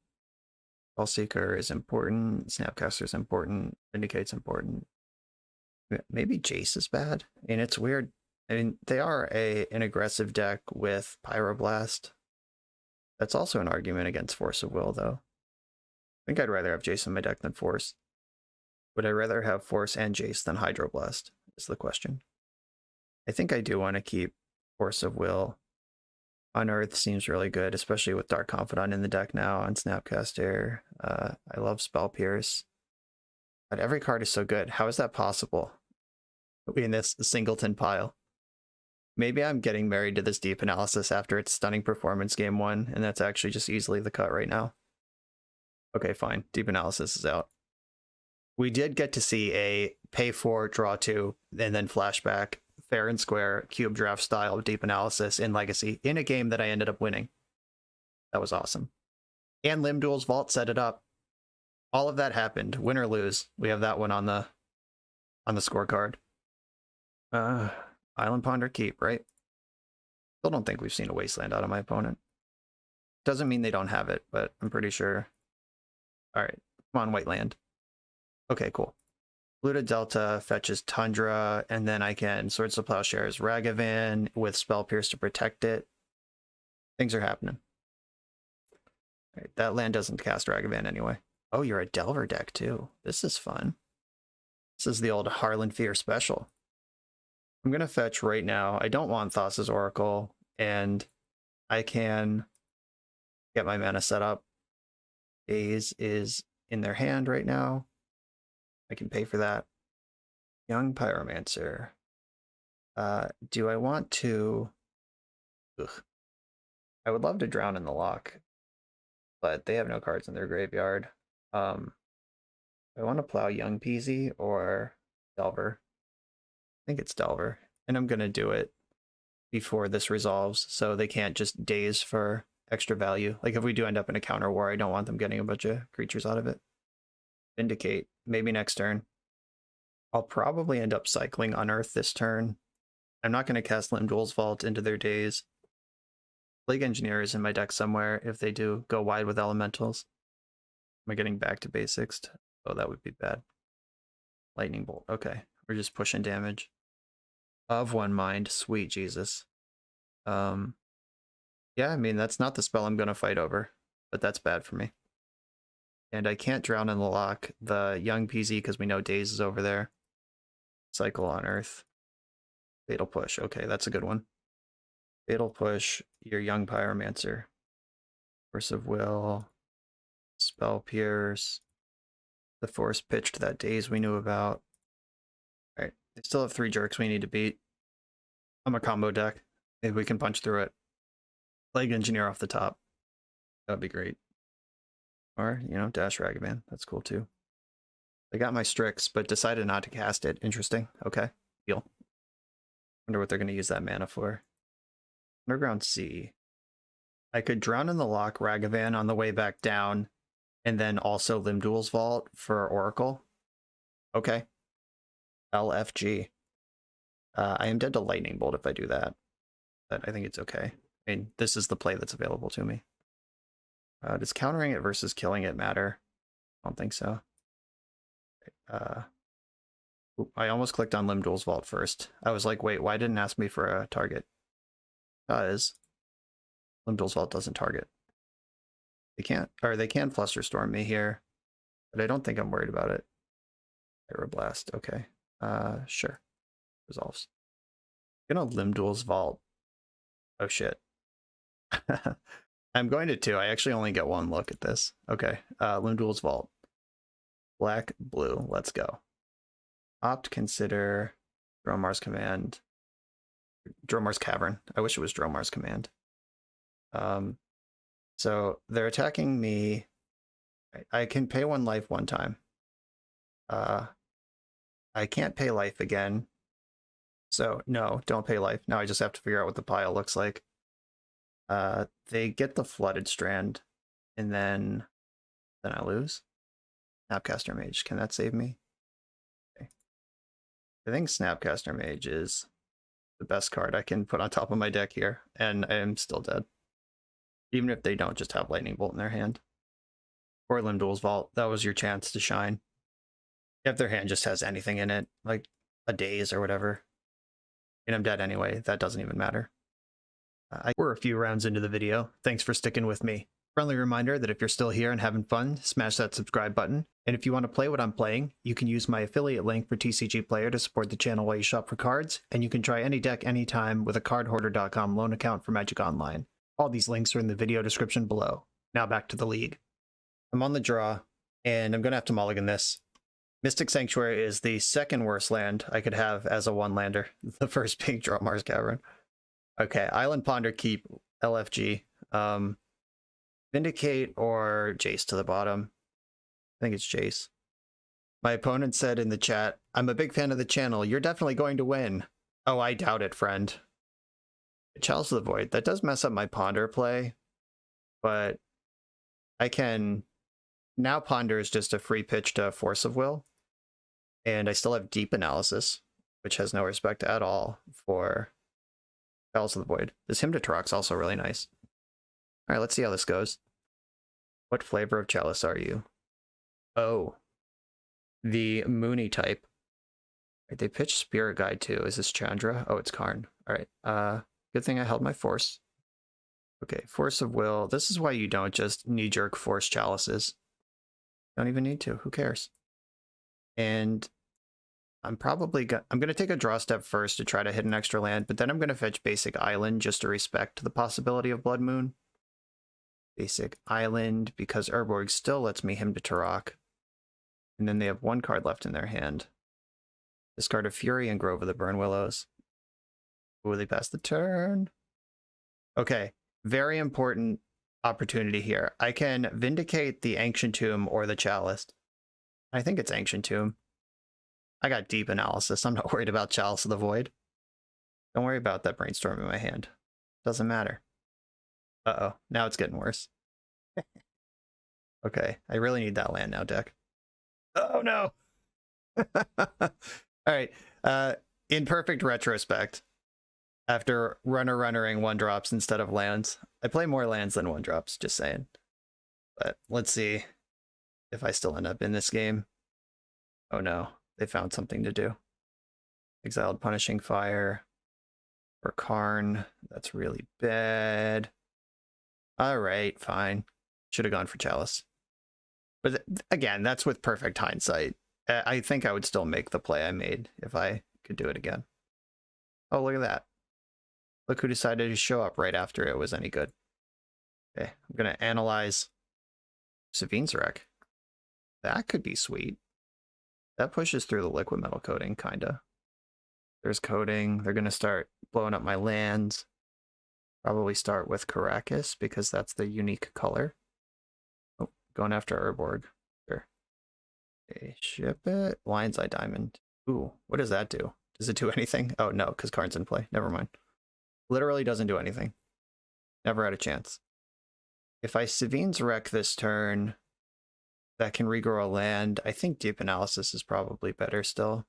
Spellseeker is important. Snapcaster is important. Vindicate's important. Maybe Jace is bad. And it's weird. I mean, they are an aggressive deck with Pyroblast. That's also an argument against Force of Will, though. I think I'd rather have Jace in my deck than Force. Would I rather have Force and Jace than Hydroblast, is the question. I think I do want to keep Force of Will. Unearth seems really good, especially with Dark Confidant in the deck now on Snapcaster. I love Spell Pierce. But every card is so good. How is that possible in this singleton pile? Maybe I'm getting married to this deep analysis after its stunning performance game 1, and that's actually just easily the cut right now. Okay, fine. Deep analysis is out. We did get to see a pay 4, draw 2, and then flashback, fair and square, cube draft style deep analysis in Legacy in a game that I ended up winning. That was awesome. And Limb Duel's Vault set it up. All of that happened. Win or lose. We have that one on the scorecard. Island Ponder Keep, right? Still don't think we've seen a Wasteland out of my opponent. Doesn't mean they don't have it, but I'm pretty sure. All right, come on, White Land. Okay, cool. Blue to Delta fetches Tundra, and then I can Swords to Plowshares Ragavan with Spell Pierce to protect it. Things are happening. All right, that land doesn't cast Ragavan anyway. Oh, you're a Delver deck too. This is fun. This is the old Harlan Fear special. I'm going to fetch right now. I don't want Thassa's Oracle, and I can get my mana set up. Daze is in their hand right now. I can pay for that. Young Pyromancer. Do I want to... Ugh. I would love to Drown in the Lock, but they have no cards in their graveyard. I want to plow Young Peasy or Delver. I think it's Delver, and I'm going to do it before this resolves, so they can't just Daze for extra value. Like, if we do end up in a counter war, I don't want them getting a bunch of creatures out of it. Vindicate, maybe next turn. I'll probably end up cycling Unearth this turn. I'm not going to cast Limb Duel's Vault into their Daze. Plague Engineer is in my deck somewhere if they do go wide with Elementals. Am I getting back to basics? Oh, that would be bad. Lightning Bolt, okay. We're just pushing damage. Of One Mind, sweet Jesus. Yeah, I mean, that's not the spell I'm going to fight over, but that's bad for me. And I can't Drown in the Lock the Young Peasy because we know Daze is over there. Cycle on Earth. Fatal Push, okay, that's a good one. Fatal Push, your Young Pyromancer. Force of Will. Spell Pierce. The Force pitched that Daze we knew about. Alright, they still have 3 jerks we need to beat. I'm a combo deck. Maybe we can punch through it. Plague Engineer off the top. That'd be great. Or, you know, Dash Ragavan. That's cool too. I got my Strix, but decided not to cast it. Interesting. Okay. Deal. Wonder what they're going to use that mana for. Underground Sea. I could Drown in the Lock Ragavan on the way back down, and then also Limb Duel's Vault for Oracle. Okay. LFG. I am dead to Lightning Bolt if I do that, but I think it's okay. I mean, this is the play that's available to me. Does countering it versus killing it matter? I don't think so. Oop, I almost clicked on Limdul's Vault first. I was like, wait, why didn't it ask me for a target? Because Limdul's Vault doesn't target. They can't, or they can Flusterstorm me here, but I don't think I'm worried about it. Aeroblast, okay. Sure. Resolves. I'm gonna Limdul's Vault. Oh shit. I'm going to 2. I actually only get 1 look at this. Okay. Limdul's Vault. Black, blue. Let's go. Opt, consider Dromar's Command. Dromar's Cavern. I wish it was Dromar's Command. So they're attacking me. I can pay 1 life 1 time. I can't pay life again. So no, don't pay life. Now I just have to figure out what the pile looks like. They get the Flooded Strand, and then I lose. Snapcaster Mage, can that save me? Okay. I think Snapcaster Mage is the best card I can put on top of my deck here, and I am still dead. Even if they don't just have Lightning Bolt in their hand. Or Limdul's Vault, that was your chance to shine. If their hand just has anything in it, like a Daze or whatever, and I'm dead anyway, that doesn't even matter. We're a few rounds into the video. Thanks for sticking with me. Friendly reminder that if you're still here and having fun, smash that subscribe button. And if you want to play what I'm playing, you can use my affiliate link for TCG Player to support the channel while you shop for cards, and you can try any deck anytime with a cardhoarder.com loan account for Magic Online. All these links are in the video description below. Now back to the league. I'm on the draw, and I'm going to have to mulligan this. Mystic Sanctuary is the second worst land I could have as a 1-lander. The first being Dromar's Cavern. Okay, Island Ponder, keep LFG. Vindicate or Jace to the bottom. I think it's Jace. My opponent said in the chat, I'm a big fan of the channel. You're definitely going to win. Oh, I doubt it, friend. Chalice of the Void. That does mess up my Ponder play, but I can... Now Ponder is just a free pitch to Force of Will, and I still have Deep Analysis, which has no respect at all for Chalice of the Void. This Hymn to Turok's also really nice. Alright, let's see how this goes. What flavor of Chalice are you? Oh. The Moony type. Right, they pitched Spirit Guide too. Is this Chandra? Oh, it's Karn. Alright, good thing I held my Force. Okay, Force of Will. This is why you don't just knee-jerk Force Chalices. Don't even need to. Who cares? And I'm probably I'm going to take a draw step first to try to hit an extra land, but then I'm going to fetch Basic Island just to respect the possibility of Blood Moon. Basic Island, because Urborg still lets me Hymn to Turok. And then they have 1 card left in their hand. Discard a Fury and Grove of the Burn Willows. Will they pass the turn? Okay, very important opportunity here. I can Vindicate the Ancient Tomb or the Chalice. I think it's Ancient Tomb. I got Deep Analysis. I'm not worried about Chalice of the Void. Don't worry about that Brainstorm in my hand. Doesn't matter. Uh-oh, now it's getting worse. Okay, I really need that land now, deck. Oh no! Alright, in perfect retrospect, after runnering 1-drops instead of lands, I play more lands than 1-drops, just saying. But let's see if I still end up in this game. Oh no, they found something to do. Exiled Punishing Fire for Karn. That's really bad. Alright, fine. Should have gone for Chalice. But again, that's with perfect hindsight. I think I would still make the play I made if I could do it again. Oh, look at that. Look who decided to show up right after it was any good. Okay, I'm going to analyze Savine's Wreck. That could be sweet. That pushes through the liquid metal coating, kinda. There's coating. They're going to start blowing up my lands. Probably start with Caracas, because that's the unique color. Oh, going after Urborg. Sure. Okay, ship it. Lion's Eye Diamond. Ooh, what does that do? Does it do anything? Oh, no, because Karn's in play. Never mind. Literally doesn't do anything. Never had a chance. If I Savine's Wreck this turn, that can regrow a land. I think Deep Analysis is probably better still.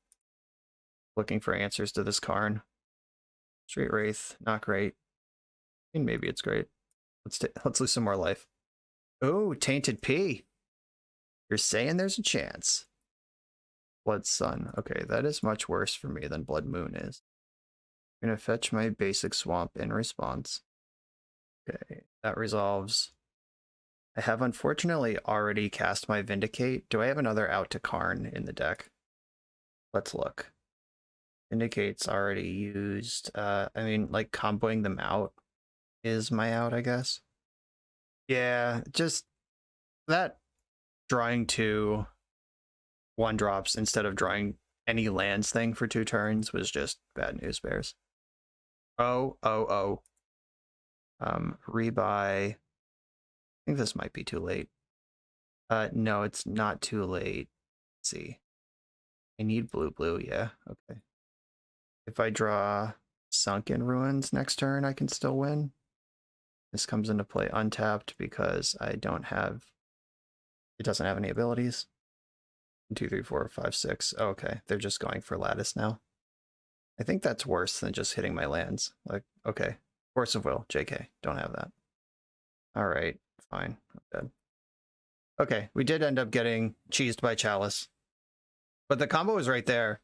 Looking for answers to this Karn. Straight Wraith, not great. And maybe it's great. Let's lose some more life. Oh, Tainted P. You're saying there's a chance. Blood Sun. Okay, that is much worse for me than Blood Moon is. I'm gonna fetch my basic swamp in response. Okay, that resolves. I have unfortunately already cast my Vindicate. Do I have another out to Karn in the deck? Let's look. Vindicate's already used. I mean, like, comboing them out is my out, I guess. Yeah, just that drawing 2 1-drops instead of drawing any lands thing for 2 turns was just bad news, Bears. Oh. Rebuy. I think this might be too late. No, it's not too late. Let's see. I need blue, yeah, okay. If I draw Sunken Ruins next turn, I can still win. This comes into play untapped because I don't have... It doesn't have any abilities. 1, 2, 3, 4, 5, 6. Oh, okay, they're just going for Lattice now. I think that's worse than just hitting my lands. Like, okay. Force of Will, JK, don't have that. Alright, fine, I'm dead. Okay, we did end up getting cheesed by Chalice. But the combo was right there.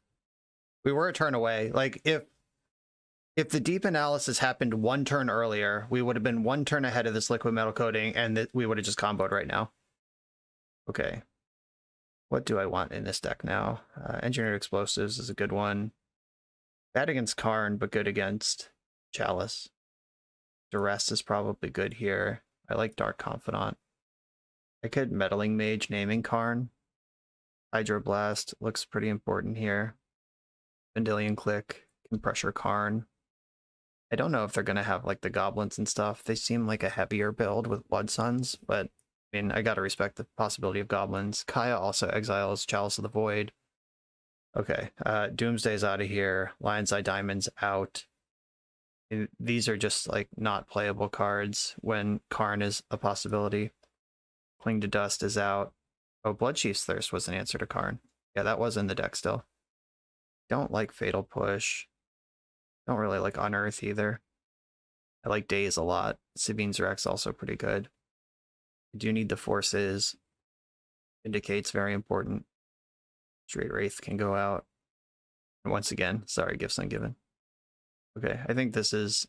We were a turn away. Like, if the deep analysis happened 1 turn earlier, we would have been 1 turn ahead of this liquid metal coating, and we would have just comboed right now. Okay. What do I want in this deck now? Engineered Explosives is a good one. Bad against Karn, but good against Chalice. Duress is probably good here. I like Dark Confidant. I could Meddling Mage naming Karn. Hydroblast looks pretty important here. Vendilion Click can pressure Karn. I don't know if they're going to have like the goblins and stuff. They seem like a heavier build with Blood Suns, but I mean, I gotta respect the possibility of goblins. Kaya also exiles Chalice of the Void. Okay, Doomsday's out of here. Lion's Eye Diamond's out. These are just like not playable cards when Karn is a possibility. Cling to Dust is out. Oh, Bloodchief's Thirst was an answer to Karn. Yeah, that was in the deck still. Don't like Fatal Push. Don't really like Unearth either. I like Daze a lot. Sabine's Rex also pretty good. I do need the Forces. Vindicate's very important. Straight Wraith can go out. And once again, sorry, gifts ungiven. Okay, I think this is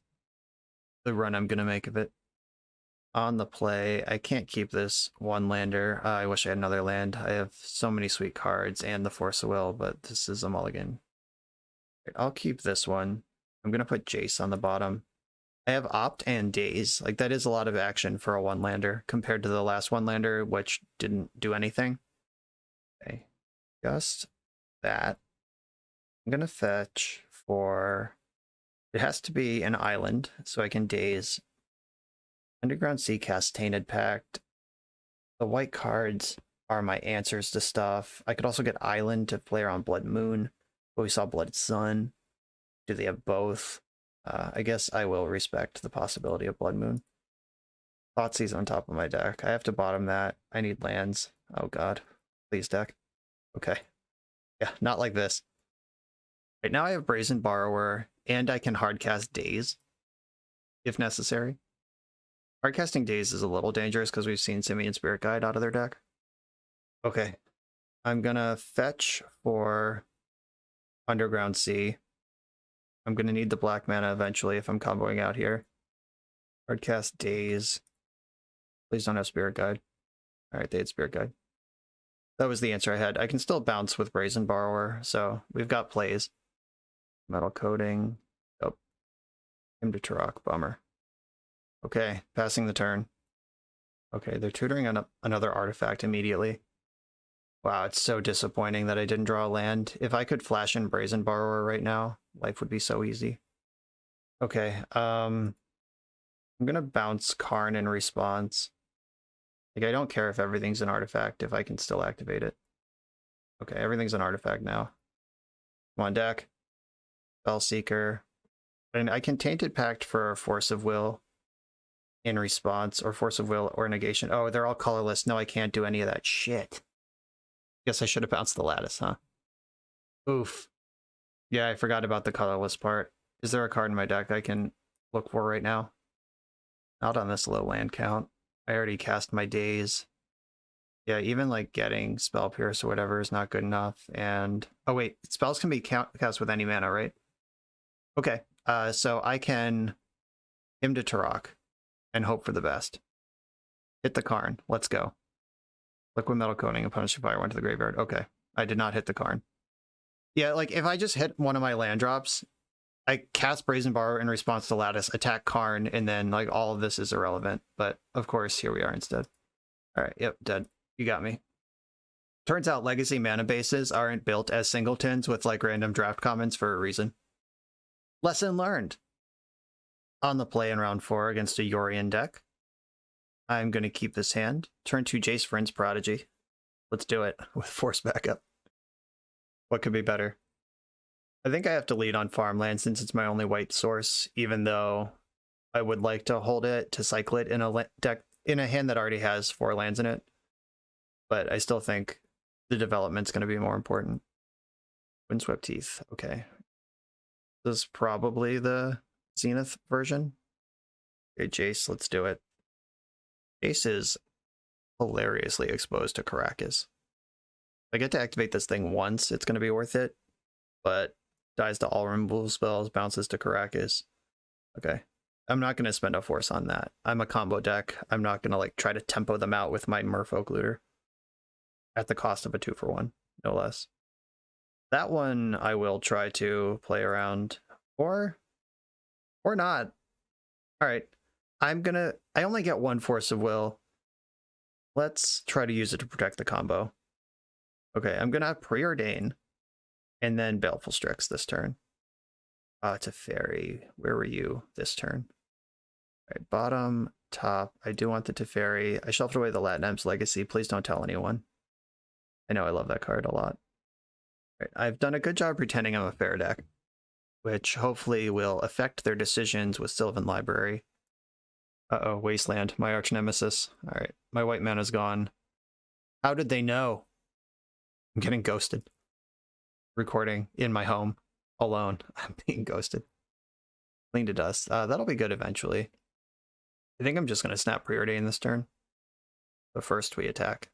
the run I'm going to make of it. On the play, I can't keep this 1-lander. I wish I had another land. I have so many sweet cards and the Force of Will, but this is a mulligan. Right, I'll keep this one. I'm going to put Jace on the bottom. I have Opt and Daze. Like, that is a lot of action for a 1-lander compared to the last 1-lander, which didn't do anything. Okay, just that. I'm going to fetch for... It has to be an island, so I can Daze. Underground Sea cast Tainted Pact. The white cards are my answers to stuff. I could also get Island to play around Blood Moon, but we saw Blood Sun. Do they have both? I guess I will respect the possibility of Blood Moon. Thoughtseize on top of my deck. I have to bottom that. I need lands. Oh god. Please, deck. Okay. Yeah, not like this. Right now I have Brazen Borrower, and I can hardcast Daze, if necessary. Hardcasting Daze is a little dangerous because we've seen Simian Spirit Guide out of their deck. Okay. I'm gonna fetch for Underground Sea. I'm going to need the black mana eventually if I'm comboing out here. Hardcast Daze. Please don't have Spirit Guide. Alright, they had Spirit Guide. That was the answer I had. I can still bounce with Brazen Borrower, so we've got plays. Metal Coating. Oh. Him to Turok. Bummer. Okay, passing the turn. Okay, they're tutoring on another artifact immediately. Wow, it's so disappointing that I didn't draw a land. If I could flash in Brazen Borrower right now, life would be so easy. Okay, I'm gonna bounce Karn in response. Like, I don't care if everything's an artifact, if I can still activate it. Okay, everything's an artifact now. Come on, deck. Spellseeker. And I can Tainted Pact for Force of Will in response, or Force of Will or Negation. Oh, they're all colorless. No, I can't do any of that shit. Guess I should have bounced the Lattice, huh? Oof. Yeah, I forgot about the colorless part. Is there a card in my deck I can look for right now? Not on this low land count. I already cast my Daze. Yeah, even like getting Spell Pierce or whatever is not good enough. And oh wait, spells can be cast with any mana, right? Okay, so I can Hymn to Turok and hope for the best. Hit the Karn. Let's go. Liquid Metal Coating, opponent's fire went to the graveyard. Okay, I did not hit the Karn. Yeah, like if I just hit one of my land drops, I cast Brazen Bar in response to Lattice, attack Karn, and then like all of this is irrelevant. But of course, here we are instead. All right, yep, dead. You got me. Turns out legacy mana bases aren't built as singletons with like random draft comments for a reason. Lesson learned. On the play in round 4 against a Yorion deck, I'm going to keep this hand. Turn to Jace Vryn's Prodigy. Let's do it with Force Backup. What could be better? I think I have to lead on farmland since it's my only white source, even though I would like to hold it to cycle it in a deck in a hand that already has 4 lands in it. But I still think the development's going to be more important. Windswept Teeth. Okay. This is probably the Zenith version. Okay, Jace, let's do it. Jace is hilariously exposed to Karakas. If I get to activate this thing once, it's going to be worth it. But dies to all removal spells, bounces to Karakas. Okay. I'm not going to spend a force on that. I'm a combo deck. I'm not going to like try to tempo them out with my Merfolk Looter. At the cost of a 2-for-1, no less. That one I will try to play around. Or not. Alright. I only get 1 Force of Will. Let's try to use it to protect the combo. Okay, I'm gonna Preordain. And then Baleful Strix this turn. Teferi. Where were you this turn? Alright, bottom, top. I do want the Teferi. I shuffled away the Latinam's Legacy. Please don't tell anyone. I know I love that card a lot. Right, I've done a good job pretending I'm a fair deck, which hopefully will affect their decisions with Sylvan Library. Uh-oh, Wasteland, my arch nemesis. All right, my white mana's gone. How did they know? I'm getting ghosted. Recording in my home, alone. I'm being ghosted. Clean to dust. That'll be good eventually. I think I'm just going to snap Preordain this turn. But first we attack.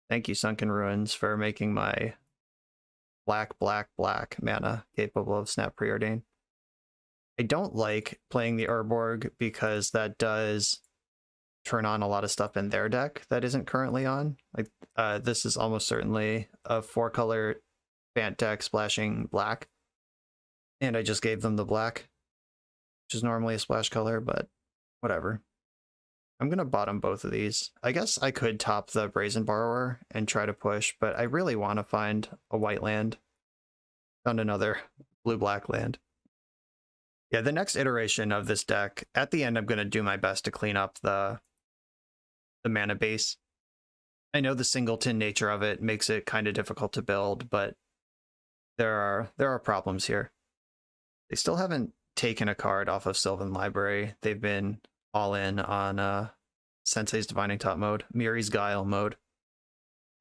Thank you, Sunken Ruins, for making my black mana capable of snap Preordain. I don't like playing the Urborg because that does turn on a lot of stuff in their deck that isn't currently on. Like this is almost certainly a 4-color Fant deck splashing black. And I just gave them the black, which is normally a splash color, but whatever. I'm going to bottom both of these. I guess I could top the Brazen Borrower and try to push, but I really want to find a white land. Found another blue-black land. Yeah, the next iteration of this deck, at the end I'm going to do my best to clean up the mana base. I know the singleton nature of it makes it kind of difficult to build, but there are problems here. They still haven't taken a card off of Sylvan Library. They've been all in on Sensei's Divining Top mode, Miri's Guile mode.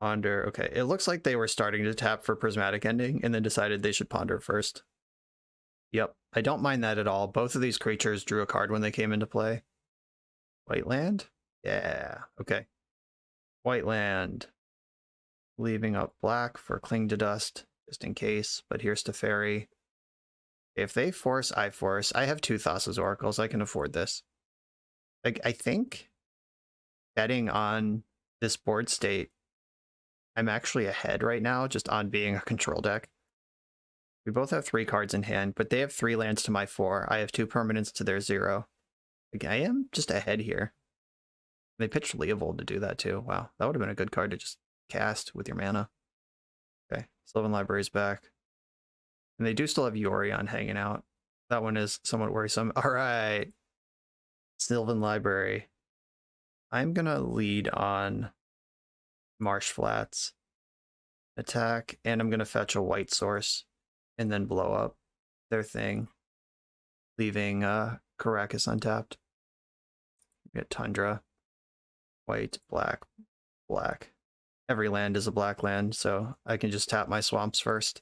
Ponder. Okay, it looks like they were starting to tap for Prismatic Ending and then decided they should ponder first. Yep, I don't mind that at all. Both of these creatures drew a card when they came into play. White land? Yeah, okay. White land. Leaving up black for Cling to Dust, just in case, but here's Teferi. If they force, I force. I have 2 Thassa's Oracles, I can afford this. Like, I think betting on this board state, I'm actually ahead right now just on being a control deck. We both have 3 cards in hand, but they have 3 lands to my 4. I have 2 permanents to their 0. Like, I am just ahead here. They pitched Leovold to do that too. Wow, that would have been a good card to just cast with your mana. Okay, Sylvan Library's back. And they do still have Yorion hanging out. That one is somewhat worrisome. All right. Sylvan Library. I'm going to lead on Marsh Flats. Attack, and I'm going to fetch a white source and then blow up their thing, leaving Karakas untapped. We get Tundra. White, black, black. Every land is a black land, so I can just tap my swamps first.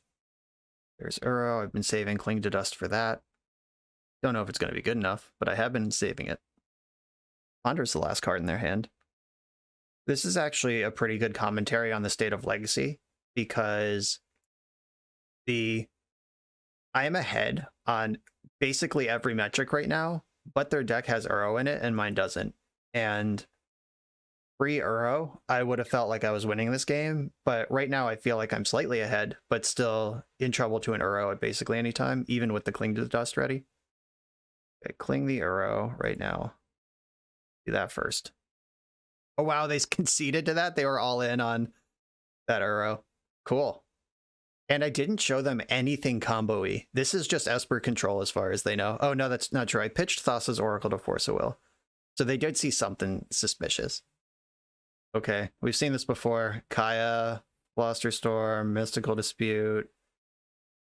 There's Uro. I've been saving Cling to Dust for that. Don't know if it's going to be good enough, but I have been saving it. Ponder's the last card in their hand. This is actually a pretty good commentary on the state of Legacy, because I am ahead on basically every metric right now, but their deck has Uro in it and mine doesn't. And pre-Uro, I would have felt like I was winning this game, but right now I feel like I'm slightly ahead, but still in trouble to an Uro at basically any time, even with the Cling to the Dust ready. Okay, Cling the Uro right now. Do that first. Oh wow, they conceded to that? They were all in on that Uro. Cool. And I didn't show them anything combo-y. This is just Esper control as far as they know. Oh no, that's not true. I pitched Thassa's Oracle to Force of Will. So they did see something suspicious. Okay, we've seen this before. Kaya, Storm, Mystical Dispute,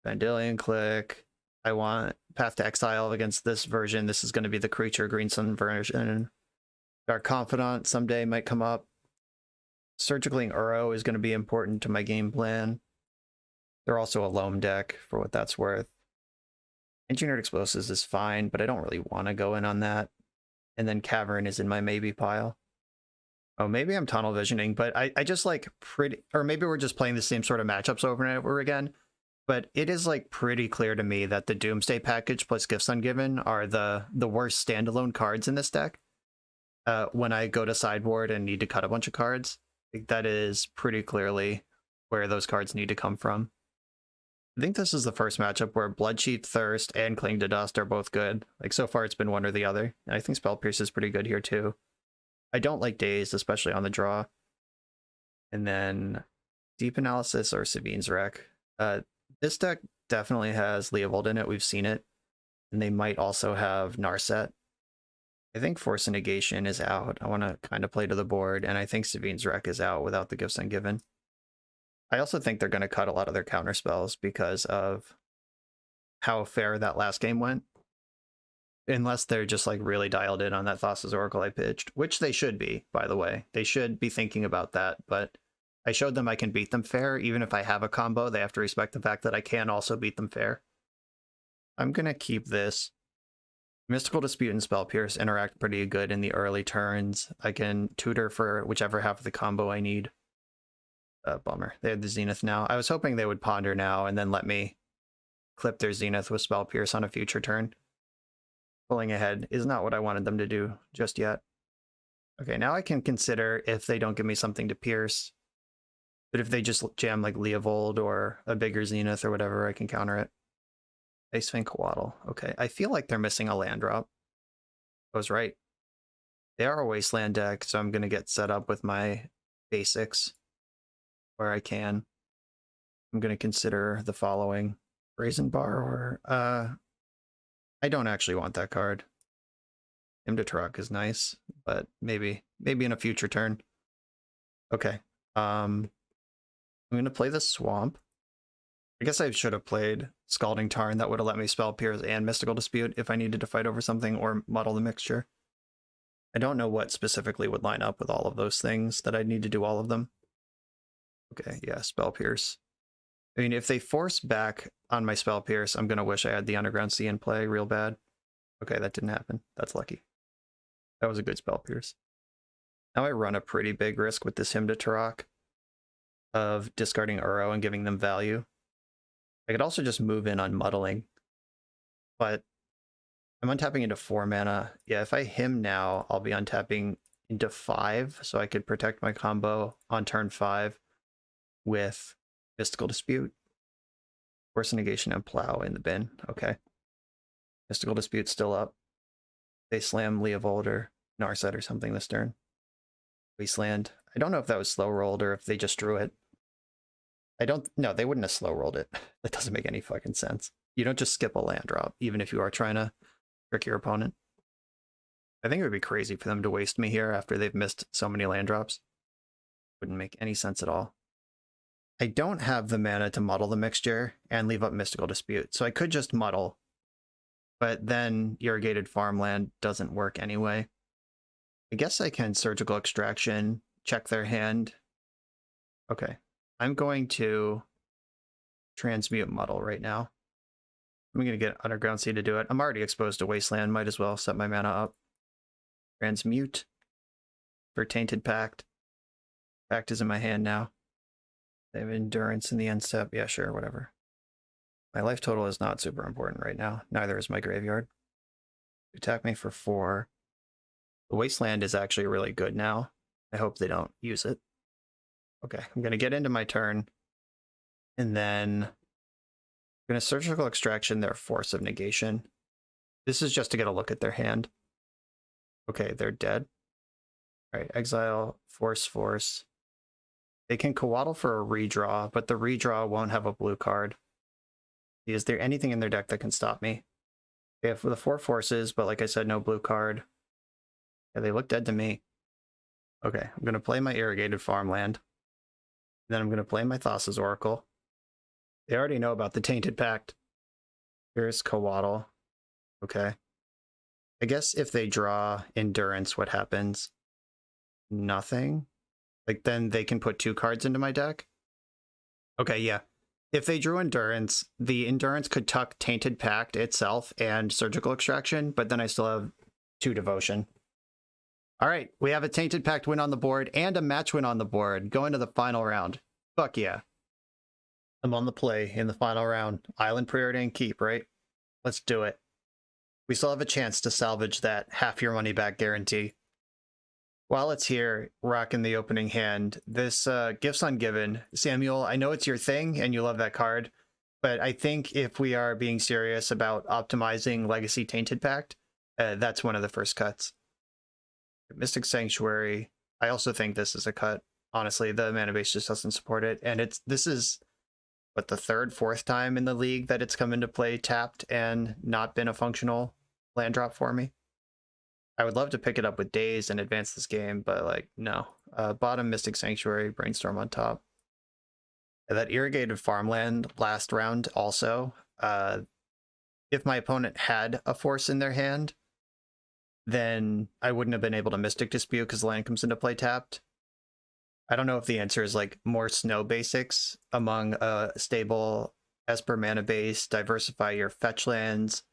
Vandalion Click. I want Path to Exile against this version. This is going to be the creature Green Sun version. Dark Confidant someday might come up. Surgicling Uro is going to be important to my game plan. They're also a loam deck for what that's worth. Engineered Explosives is fine, but I don't really want to go in on that. And then Cavern is in my maybe pile. Oh, maybe I'm tunnel visioning, but I just like pretty, or maybe we're just playing the same sort of matchups over and over again. But it is like pretty clear to me that the Doomsday package plus Gifts Ungiven are the worst standalone cards in this deck. When I go to sideboard and need to cut a bunch of cards, I think that is pretty clearly where those cards need to come from. I think this is the first matchup where Bloodsheath, Thirst, and Cling to Dust are both good. Like, so far it's been one or the other. And I think Spell Pierce is pretty good here too. I don't like Dazed, especially on the draw. And then Deep Analysis or Sabine's Wreck. This deck definitely has Leovold in it. We've seen it. And they might also have Narset. I think Force of Negation is out. I want to kind of play to the board. And I think Sabine's Wreck is out without the Gifts Ungiven. I also think they're going to cut a lot of their counter spells because of how fair that last game went. Unless they're just like really dialed in on that Thassa's Oracle I pitched, which they should be, by the way. They should be thinking about that, but I showed them I can beat them fair. Even if I have a combo, they have to respect the fact that I can also beat them fair. I'm going to keep this. Mystical Dispute and Spell Pierce interact pretty good in the early turns. I can tutor for whichever half of the combo I need. Bummer. They have the Zenith now. I was hoping they would ponder now and then let me clip their Zenith with Spell Pierce on a future turn. Pulling ahead is not what I wanted them to do just yet. Okay, now I can consider if they don't give me something to pierce. But if they just jam like Leovold or a bigger Zenith or whatever, I can counter it. Ice Fang Coatl. Okay, I feel like they're missing a land drop. I was right. They are a Wasteland deck, so I'm going to get set up with my basics where I can. I'm going to consider the following. Brazen Borrower. I don't actually want that card. Him to Truck is nice, but maybe in a future turn. Okay. I'm going to play the Swamp. I guess I should have played Scalding Tarn. That would have let me Spell Pierce and Mystical Dispute if I needed to fight over something or muddle the mixture. I don't know what specifically would line up with all of those things that I'd need to do all of them. Okay, yeah, Spell Pierce. I mean, if they force back on my Spell Pierce, I'm going to wish I had the Underground Sea in play real bad. Okay, that didn't happen. That's lucky. That was a good Spell Pierce. Now I run a pretty big risk with this Hymn to Turok of discarding Uro and giving them value. I could also just move in on Muddling, but I'm untapping into 4 mana. Yeah, if I Hymn now, I'll be untapping into 5, so I could protect my combo on turn 5 with Mystical Dispute, Force of Negation, and Plow in the bin. Okay. Mystical Dispute still up. They slam Leovold or Narset or something this turn. Wasteland. I don't know if that was slow rolled or if they just drew it. No, they wouldn't have slow rolled it. That doesn't make any fucking sense. You don't just skip a land drop, even if you are trying to trick your opponent. I think it would be crazy for them to waste me here after they've missed so many land drops. Wouldn't make any sense at all. I don't have the mana to muddle the mixture and leave up Mystical Dispute, so I could just muddle. But then Irrigated Farmland doesn't work anyway. I guess I can Surgical Extraction, check their hand. Okay. I'm going to transmute Muddle right now. I'm going to get Underground Sea to do it. I'm already exposed to Wasteland. Might as well set my mana up. Transmute for Tainted Pact. Pact is in my hand now. They have endurance in the end step. Yeah, sure, whatever. My life total is not super important right now. Neither is my graveyard. Attack me for 4. The Wasteland is actually really good now. I hope they don't use it. Okay, I'm going to get into my turn. And then I'm going to Surgical Extraction their Force of Negation. This is just to get a look at their hand. Okay, they're dead. All right, exile, force. They can Coatl for a redraw, but the redraw won't have a blue card. Is there anything in their deck that can stop me? They have the 4 forces, but like I said, no blue card. Yeah, they look dead to me. Okay, I'm going to play my Irrigated Farmland. Then I'm going to play my Thassa's Oracle. They already know about the Tainted Pact. Here's Coatl. Okay. I guess if they draw Endurance, what happens? Nothing? Like, then they can put 2 cards into my deck? Okay, yeah. If they drew Endurance, the Endurance could tuck Tainted Pact itself and Surgical Extraction, but then I still have 2 Devotion. All right, we have a Tainted Pact win on the board and a match win on the board going to the final round. Fuck yeah. I'm on the play in the final round. Island Preordained Keep, right? Let's do it. We still have a chance to salvage that half your money back guarantee. While it's here, rocking the opening hand, this Gifts Ungiven. Samuel, I know it's your thing and you love that card, but I think if we are being serious about optimizing Legacy Tainted Pact, that's one of the first cuts. Mystic Sanctuary, I also think this is a cut. Honestly, the mana base just doesn't support it, and this is what, the 3rd, 4th time in the league that it's come into play tapped and not been a functional land drop for me. I would love to pick it up with Daze and advance this game, but like, no. Bottom, Mystic Sanctuary, Brainstorm on top. That Irrigated Farmland last round also. If my opponent had a force in their hand, then I wouldn't have been able to Mystic Dispute because the land comes into play tapped. I don't know if the answer is like more snow basics among a stable Esper mana base, diversify your fetch lands.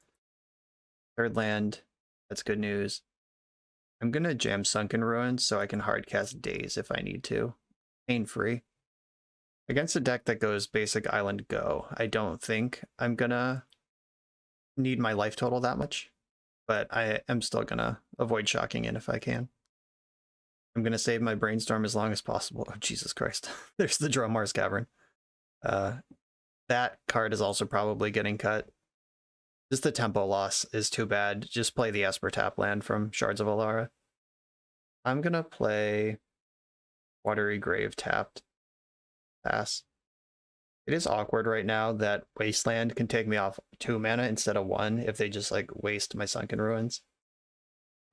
3rd land, that's good news. I'm going to jam Sunken Ruins so I can hardcast Daze if I need to. Pain-free. Against a deck that goes basic Island Go, I don't think I'm going to need my life total that much, but I am still going to avoid shocking in if I can. I'm going to save my Brainstorm as long as possible. Oh, Jesus Christ. There's the Dromar's Cavern. That card is also probably getting cut. Just the tempo loss is too bad. Just play the Esper Tap land from Shards of Alara. I'm going to play Watery Grave tapped. Pass. It is awkward right now that Wasteland can take me off 2 mana instead of 1 if they just like waste my Sunken Ruins.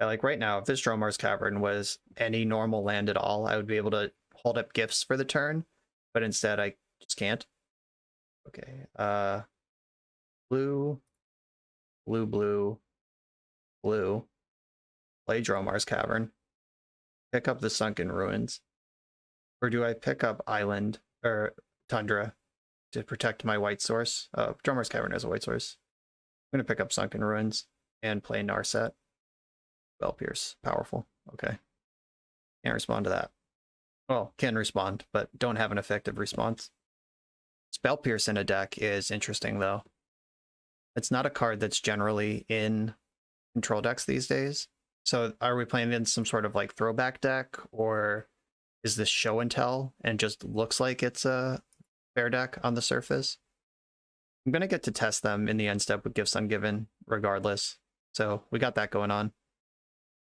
Like right now, if this Dromar's Cavern was any normal land at all, I would be able to hold up gifts for the turn, but instead I just can't. Okay, blue, play Dromar's Cavern, pick up the Sunken Ruins, or do I pick up Island or Tundra to protect my white source? Dromar's Cavern has a white source. I'm gonna pick up Sunken Ruins and play Narset. Spell Pierce, powerful. Okay. Can't respond to that. Well, can respond, but don't have an effective response. Spell Pierce in a deck is interesting, though. It's not a card that's generally in control decks these days. So are we playing in some sort of like throwback deck, or is this show and tell and just looks like it's a fair deck on the surface? I'm going to get to test them in the end step with Gifts Ungiven regardless. So we got that going on.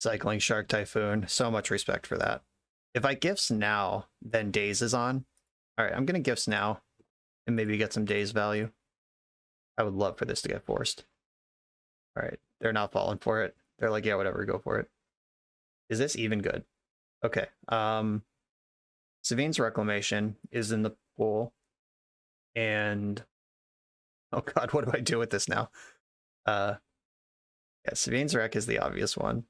Cycling Shark Typhoon, so much respect for that. If I Gifts now, then Daze is on. All right, I'm going to Gifts now and maybe get some Daze value. I would love for this to get forced. All right, they're not falling for it. They're like, yeah, whatever, go for it. Is this even good? Okay. Savine's Reclamation is in the pool. And oh god, what do I do with this now? Yeah, Savine's Rec is the obvious one.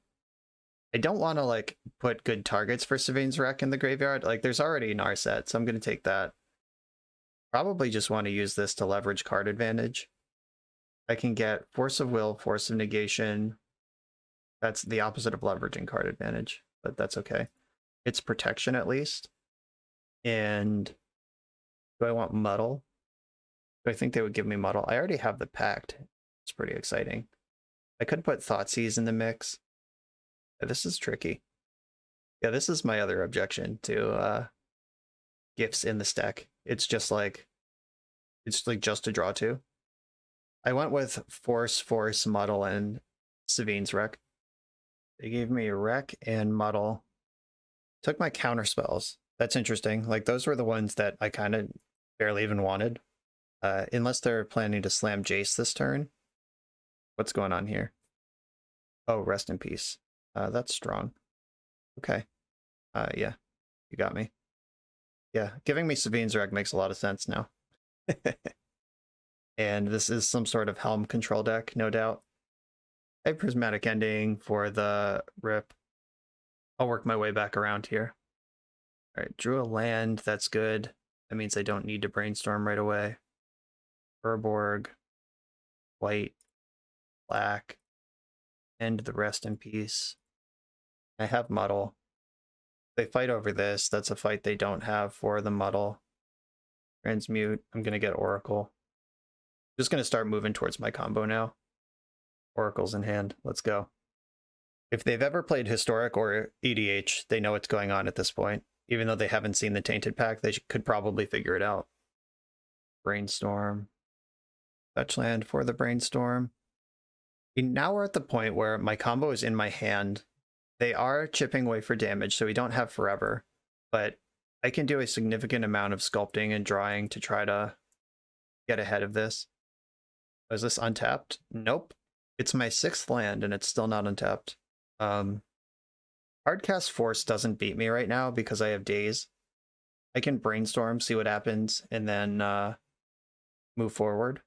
I don't want to like put good targets for Savine's Rec in the graveyard. Like there's already Narset, so I'm going to take that. Probably just want to use this to leverage card advantage. I can get Force of Will, Force of Negation. That's the opposite of leveraging card advantage, but that's okay. It's protection at least. And do I want Muddle? Do I think they would give me Muddle? I already have the Pact. It's pretty exciting. I could put Thoughtseize in the mix. Yeah, this is tricky. Yeah, this is my other objection to gifts in the stack. It's like just a draw two. I went with Force, Muddle, and Savine's Wreck. They gave me Wreck and Muddle. Took my counter spells. That's interesting. Like, those were the ones that I kind of barely even wanted. Unless they're planning to slam Jace this turn. What's going on here? Oh, rest in peace. That's strong. Okay. Yeah, you got me. Yeah, giving me Savine's Wreck makes a lot of sense now. And this is some sort of Helm control deck, no doubt. I have Prismatic Ending for the rip. I'll work my way back around here. All right, drew a land. That's good. That means I don't need to brainstorm right away. Urborg, white, black, and the rest in peace. I have Muddle. They fight over this. That's a fight they don't have for the Muddle. Transmute. I'm going to get Oracle. Just going to start moving towards my combo now. Oracle's in hand. Let's go. If they've ever played Historic or EDH, they know what's going on at this point. Even though they haven't seen the Tainted Pact, they could probably figure it out. Brainstorm. Fetch land for the Brainstorm. Now we're at the point where my combo is in my hand. They are chipping away for damage, so we don't have forever. But I can do a significant amount of sculpting and drawing to try to get ahead of this. Is this untapped? Nope. It's my 6th land, and it's still not untapped. Hardcast Force doesn't beat me right now because I have Daze. I can Brainstorm, see what happens, and then move forward.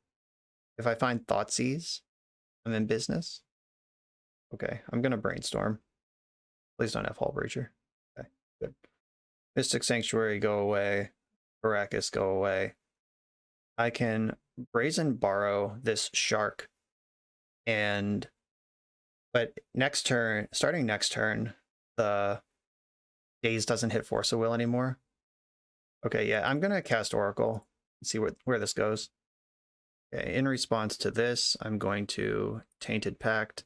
If I find Thoughtseize, I'm in business. Okay, I'm going to Brainstorm. Please don't have Hull Breacher. Okay, good. Mystic Sanctuary, go away. Arrakis, go away. I can Brazen Borrow this Shark. But next turn, starting next turn, the Daze doesn't hit Force of Will anymore. Okay, yeah, I'm going to cast Oracle and see where this goes. Okay, in response to this, I'm going to Tainted Pact.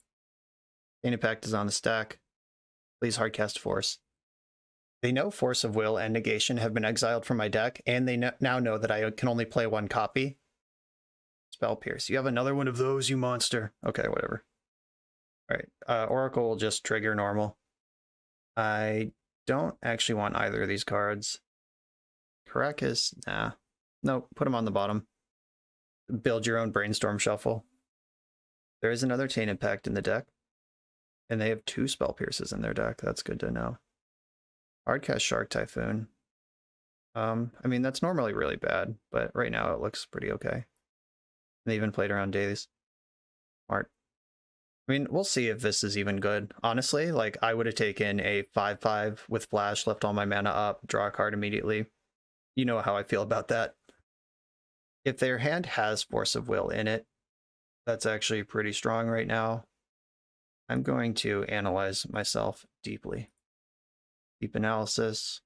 Tainted Pact is on the stack. Please hardcast Force. They know Force of Will and Negation have been exiled from my deck, and they now know that I can only play one copy. Spell Pierce. You have another one of those, you monster. Okay, whatever. All right, Oracle will just trigger normal. I don't actually want either of these cards. Caracas, nah. No, put them on the bottom. Build your own Brainstorm Shuffle. There is another Tainted Pact in the deck. And they have 2 Spell Pierces in their deck. That's good to know. Hardcast Shark Typhoon. I mean, that's normally really bad, but right now it looks pretty okay. They even played around Daze. Smart. I mean, we'll see if this is even good. Honestly, like, I would have taken a 5/5 with Flash, left all my mana up, draw a card immediately. You know how I feel about that. If their hand has Force of Will in it, that's actually pretty strong right now. I'm going to analyze myself deeply. Deep analysis.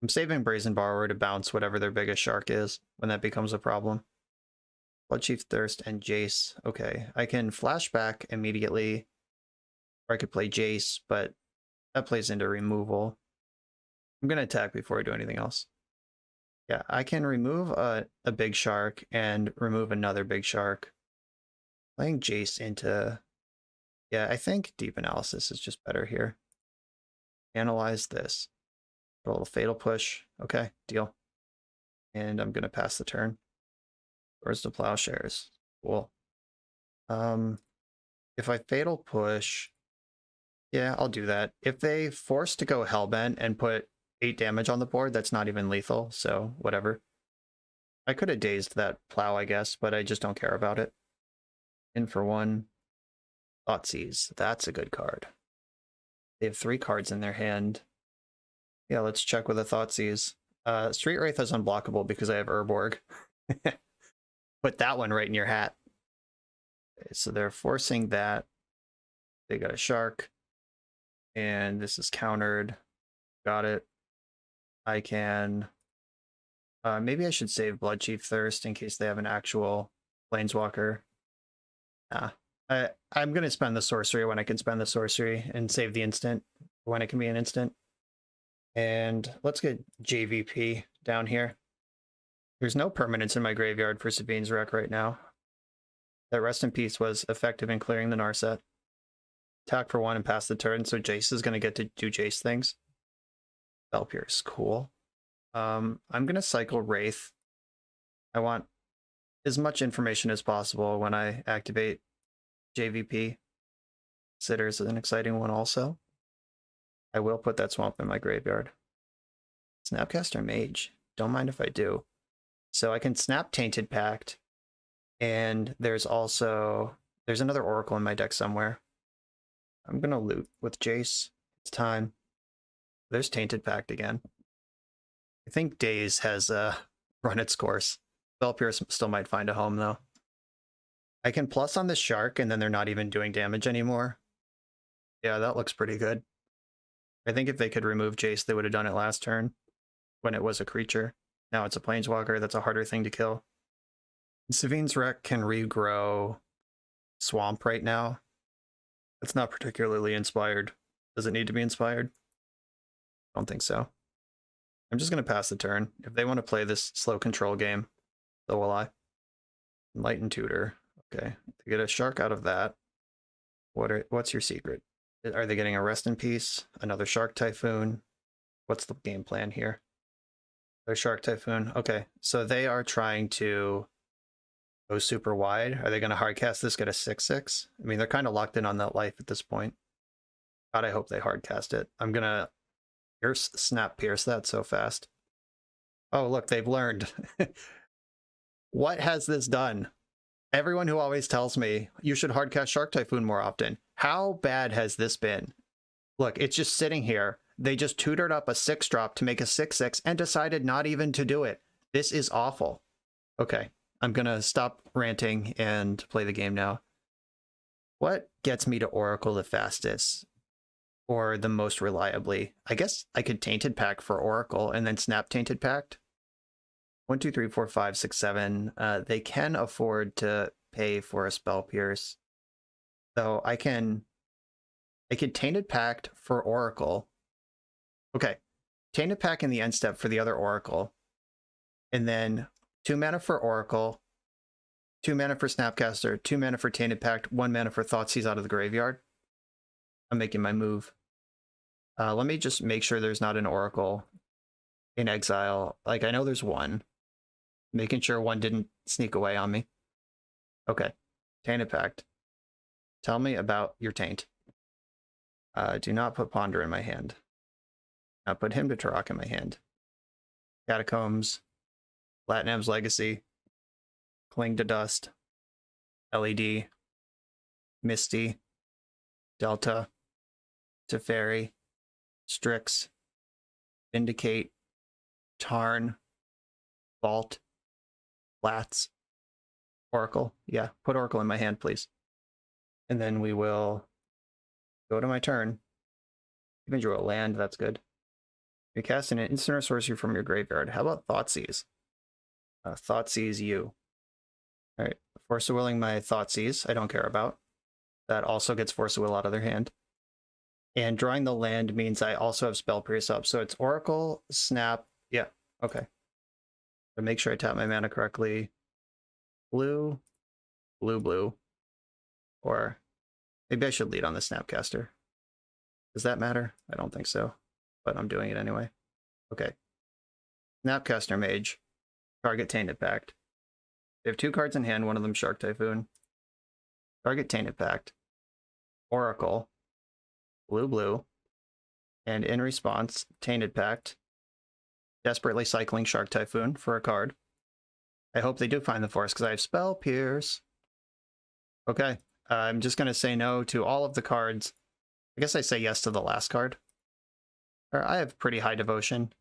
I'm saving Brazen Borrower to bounce whatever their biggest shark is when that becomes a problem. Bloodchief Thirst and Jace. Okay, I can flashback immediately. Or I could play Jace, but that plays into removal. I'm going to attack before I do anything else. Yeah, I can remove a big shark and remove another big shark. Playing Jace into... Yeah, I think Deep Analysis is just better here. Analyze this. A little Fatal Push. Okay, deal. And I'm going to pass the turn. Where's the Plowshares? Cool. If I Fatal Push... Yeah, I'll do that. If they force to go Hellbent and put 8 damage on the board, that's not even lethal, so whatever. I could have dazed that Plow, I guess, but I just don't care about it. In for 1. Thoughtseize. That's a good card. They have 3 cards in their hand. Yeah, let's check with a Thoughtseize. Street Wraith is unblockable because I have Urborg. Put that one right in your hat. Okay, so they're forcing that. They got a shark. And this is countered. Got it. I can... maybe I should save Bloodchief Thirst in case they have an actual Planeswalker. Nah. I'm going to spend the sorcery when I can spend the sorcery and save the instant when it can be an instant. And let's get JVP down here. There's no permanence in my graveyard for Sabine's Wreck right now. That Rest in Peace was effective in clearing the Narset. Attack for 1 and pass the turn, so Jace is going to get to do Jace things. Spellpierce, cool. I'm going to cycle Wraith. I want as much information as possible when I activate JVP. Sitter is an exciting one also. I will put that swamp in my graveyard. Snapcaster Mage. Don't mind if I do. So I can snap Tainted Pact. And there's another Oracle in my deck somewhere. I'm going to loot with Jace. It's time. There's Tainted Pact again. I think Daze has run its course. Spellpierce still might find a home, though. I can plus on the Shark, and then they're not even doing damage anymore. Yeah, that looks pretty good. I think if they could remove Jace, they would have done it last turn, when it was a creature. Now it's a Planeswalker, that's a harder thing to kill. Sabine's Wreck can regrow Swamp right now. It's not particularly inspired. Does it need to be inspired? I don't think so. I'm just going to pass the turn. If they want to play this slow control game, so will I. Enlightened Tutor. Okay. To get a Shark out of that, what's your secret? Are they getting a Rest in Peace? Another Shark Typhoon? What's the game plan here? Their Shark Typhoon. Okay. So they are trying to go super wide. Are they going to hardcast this, get a 6/6? I mean, they're kind of locked in on that life at this point. God, I hope they hardcast it. I'm going to snap pierce that so fast. Oh, look, they've learned. What has this done? Everyone who always tells me you should hardcast Shark Typhoon more often. How bad has this been? Look, it's just sitting here. They just tutored up a 6-drop to make a 6/6 and decided not even to do it. This is awful. Okay, I'm going to stop ranting and play the game now. What gets me to Oracle the fastest? Or the most reliably? I guess I could Tainted Pact for Oracle and then snap Tainted Pact. 1, 2, 3, 4, 5, 6, 7. They can afford to pay for a Spell Pierce. So I could Tainted Pact for Oracle. Okay. Tainted Pact in the end step for the other Oracle. And then 2 mana for Oracle, 2 mana for Snapcaster, 2 mana for Tainted Pact, 1 mana for Thoughtseize out of the graveyard. I'm making my move. Let me just make sure there's not an Oracle in exile. Like, I know there's one. Making sure one didn't sneak away on me. Okay. Tainted Pact. Tell me about your taint. Do not put Ponder in my hand. Now put Hymn to Turok in my hand. Catacombs. Latinam's Legacy. Cling to Dust. LED. Misty. Delta. Teferi. Strix. Vindicate. Tarn. Vault. Flats. Oracle. Yeah, put Oracle in my hand, please. And then we will go to my turn. Even drew a land, that's good. You're casting an instant or sorcery from your graveyard. How about Thoughtseize? Thoughtseize you. Alright, Force of Willing my Thoughtseize, I don't care about. That also gets Force of Will out of their hand. And drawing the land means I also have Spell Pierce up. So it's Oracle, Snap, yeah, okay. So make sure I tap my mana correctly. Blue, blue, blue. Or maybe I should lead on the Snapcaster. Does that matter? I don't think so, but I'm doing it anyway. Okay. Snapcaster Mage. Target Tainted Pact. They have 2 cards in hand, one of them Shark Typhoon. Target Tainted Pact. Oracle. Blue, blue. And in response, Tainted Pact. Desperately cycling Shark Typhoon for a card. I hope they do find the force because I have Spell Pierce. Okay. I'm just going to say no to all of the cards. I guess I say yes to the last card. Or I have pretty high devotion.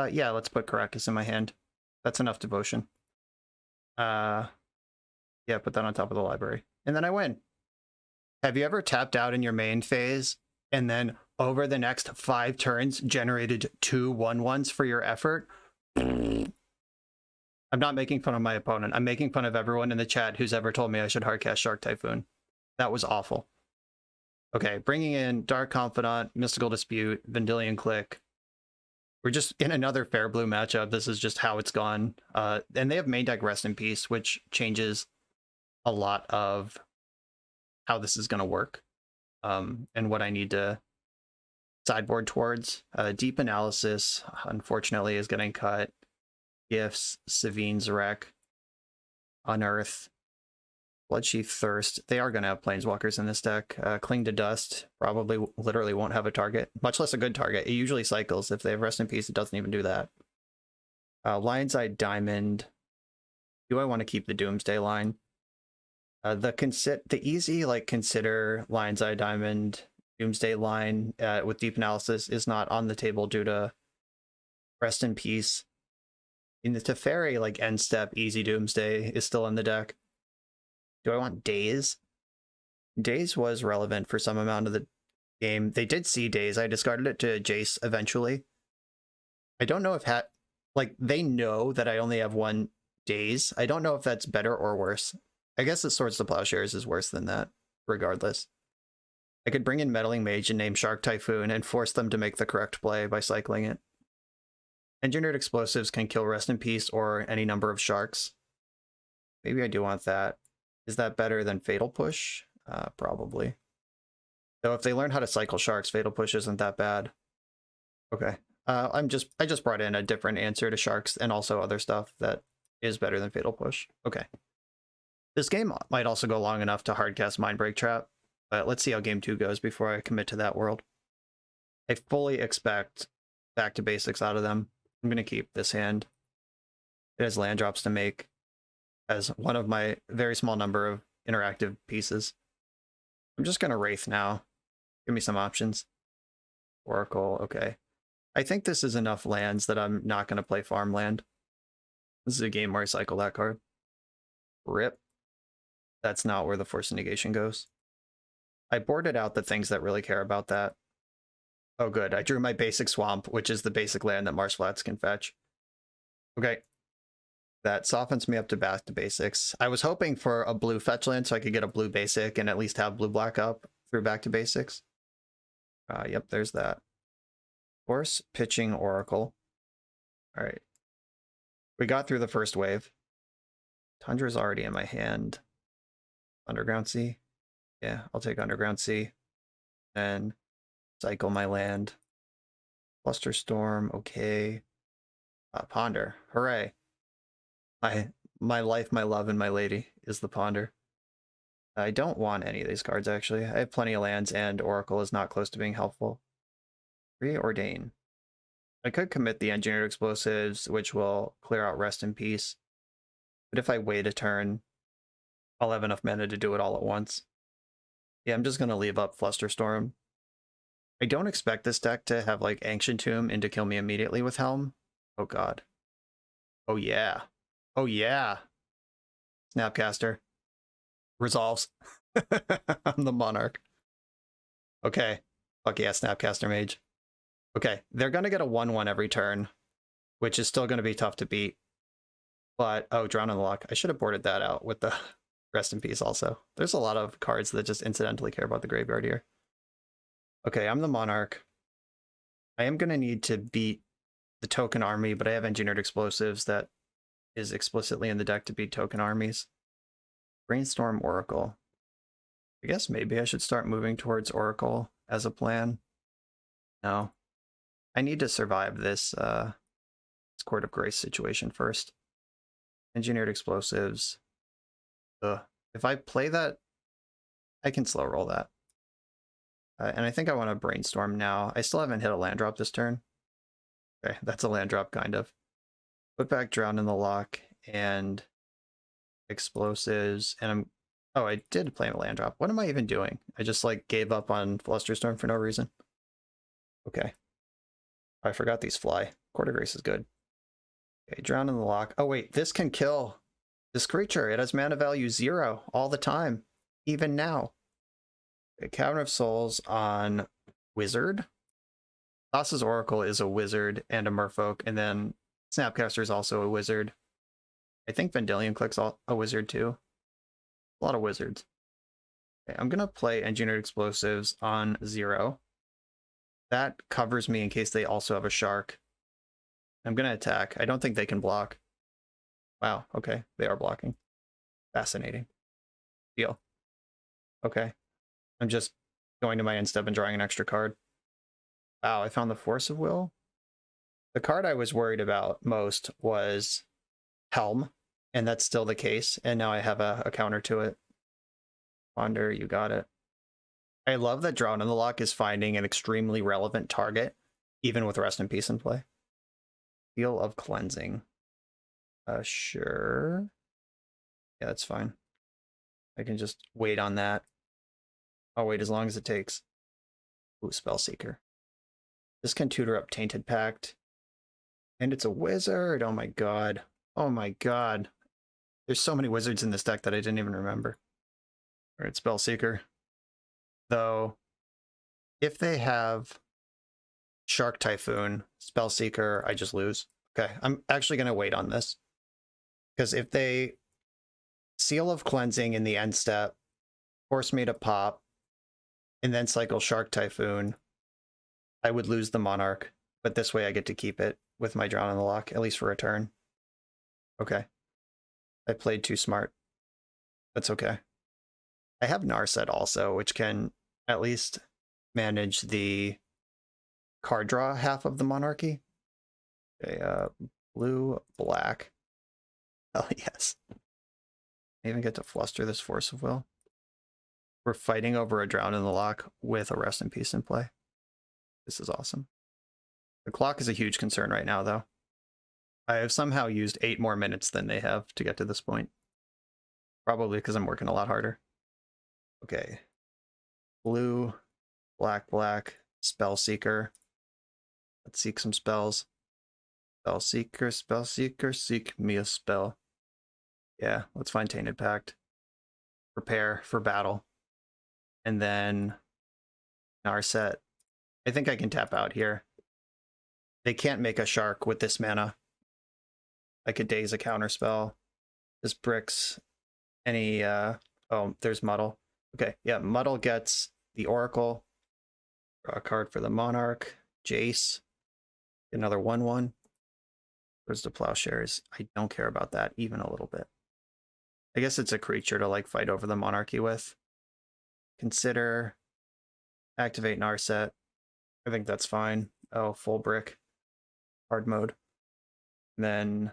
Yeah, let's put Caracas in my hand. That's enough devotion. Yeah, put that on top of the library. And then I win. Have you ever tapped out in your main phase and then over the next 5 turns generated 2 1/1s for your effort. I'm not making fun of my opponent. I'm making fun of everyone in the chat who's ever told me I should hardcast Shark Typhoon. That was awful. Okay, bringing in Dark Confidant, Mystical Dispute, Vendilion Click. We're just in another fair blue matchup. This is just how it's gone. And they have main deck Rest in Peace, which changes a lot of how this is going to work and what I need to sideboard towards. Deep Analysis, unfortunately, is getting cut. Gifts, Savine's Wreck, Unearth, Bloodsheath Thirst. They are going to have Planeswalkers in this deck. Cling to Dust probably literally won't have a target, much less a good target. It usually cycles. If they have Rest in Peace, it doesn't even do that. Lion's Eye Diamond. Do I want to keep the Doomsday line? The easy consider Lion's Eye Diamond Doomsday line with Deep Analysis is not on the table due to Rest in Peace. In the Teferi, end step easy Doomsday is still in the deck. Do I want Daze? Daze was relevant for some amount of the game. They did see Daze. I discarded it to Jace eventually. I don't know if they know that I only have 1 Daze. I don't know if that's better or worse. I guess the Swords to Plowshares is worse than that, regardless. I could bring in Meddling Mage and name Shark Typhoon and force them to make the correct play by cycling it. Engineered Explosives can kill Rest in Peace or any number of sharks. Maybe I do want that. Is that better than Fatal Push? Probably. So if they learn how to cycle sharks, Fatal Push isn't that bad. Okay. I just brought in a different answer to sharks and also other stuff that is better than Fatal Push. Okay. This game might also go long enough to hardcast Mindbreak Trap, but let's see how game 2 goes before I commit to that world. I fully expect back to basics out of them. I'm going to keep this hand. It has land drops to make as one of my very small number of interactive pieces. I'm just going to Wraith now. Give me some options. Oracle, okay. I think this is enough lands that I'm not going to play farmland. This is a game where I cycle that card. Rip. That's not where the Force of Negation goes. I boarded out the things that really care about that. Oh, good. I drew my basic swamp, which is the basic land that Marshflats can fetch. Okay. That softens me up to back to basics. I was hoping for a blue fetch land so I could get a blue basic and at least have blue-black up through back to basics. Yep, there's that. Force, pitching, Oracle. All right. We got through the first wave. Tundra's already in my hand. Underground Sea. Yeah, I'll take Underground Sea. And cycle my land. Flusterstorm, okay. Ponder, hooray. My life, my love, and my lady is the Ponder. I don't want any of these cards, actually. I have plenty of lands, and Oracle is not close to being helpful. Preordain. I could commit the Engineered Explosives, which will clear out Rest in Peace. But if I wait a turn, I'll have enough mana to do it all at once. Yeah, I'm just going to leave up Flusterstorm. I don't expect this deck to have, Ancient Tomb and to kill me immediately with Helm. Oh, God. Oh, yeah. Oh, yeah. Snapcaster. Resolves. I'm the Monarch. Okay. Fuck yeah, Snapcaster Mage. Okay, they're going to get a 1/1 every turn, which is still going to be tough to beat. But, oh, Drown in the Luck. I should have boarded that out with the Rest in Peace also. There's a lot of cards that just incidentally care about the graveyard here. Okay, I'm the Monarch. I am going to need to beat the token army, but I have Engineered Explosives that is explicitly in the deck to beat token armies. Brainstorm Oracle. I guess maybe I should start moving towards Oracle as a plan. No. I need to survive this Court of Grace situation first. Engineered Explosives. Ugh. If I play that, I can slow roll that. And I think I want to Brainstorm now. I still haven't hit a land drop this turn. Okay, that's a land drop, kind of. Put back Drown in the Lock and Explosives. And oh, I did play a land drop. What am I even doing? I just gave up on Flusterstorm for no reason. Okay. I forgot these fly. Court of Grace is good. Okay, Drown in the Lock. Oh wait, this can kill this creature. It has mana value 0 all the time, even now. Okay, Cavern of Souls on wizard. Thassa's Oracle is a wizard and a merfolk, and then Snapcaster is also a wizard. I think Vendilion Click's a wizard too. A lot of wizards. Okay, I'm gonna play Engineered Explosives on 0. That covers me in case they also have a shark. I'm gonna attack. I don't think they can block. Wow, okay, they are blocking. Fascinating. Deal. Okay. I'm just going to my end step and drawing an extra card. Wow, I found the Force of Will. The card I was worried about most was Helm, and that's still the case, and now I have a counter to it. Ponder, you got it. I love that Drown in the Lock is finding an extremely relevant target, even with Rest in Peace in play. Seal of Cleansing. Sure. Yeah, that's fine. I can just wait on that. I'll wait as long as it takes. Ooh, Spellseeker. This can tutor up Tainted Pact. And it's a wizard. Oh my god. Oh my god. There's so many wizards in this deck that I didn't even remember. Alright, Spellseeker. Though, if they have Shark Typhoon, Spellseeker, I just lose. Okay, I'm actually going to wait on this. Because if they Seal of Cleansing in the end step, force me to pop, and then cycle Shark Typhoon, I would lose the Monarch, but this way I get to keep it with my Drown in the Lock, at least for a turn. Okay. I played too smart. That's okay. I have Narset also, which can at least manage the card draw half of the Monarchy. Okay, blue, black. Oh, yes. I even get to fluster this Force of Will. We're fighting over a Drown in the Lock with a Rest in Peace in play. This is awesome. The clock is a huge concern right now, though. I have somehow used 8 more minutes than they have to get to this point. Probably because I'm working a lot harder. Okay. Blue, black, black, Spellseeker. Let's seek some spells. Spellseeker, Spellseeker, seek me a spell. Yeah, let's find Tainted Pact. Prepare for battle. And then Narset. I think I can tap out here. They can't make a shark with this mana. I could daze a counterspell. This bricks any oh, there's Muddle. Okay, yeah, Muddle gets the Oracle. Draw a card for the Monarch. Jace. Another 1/1. There's the Plowshares. I don't care about that even a little bit. I guess it's a creature to like fight over the Monarchy with. Consider. Activate Narset. I think that's fine. Oh, full brick. Hard mode. And then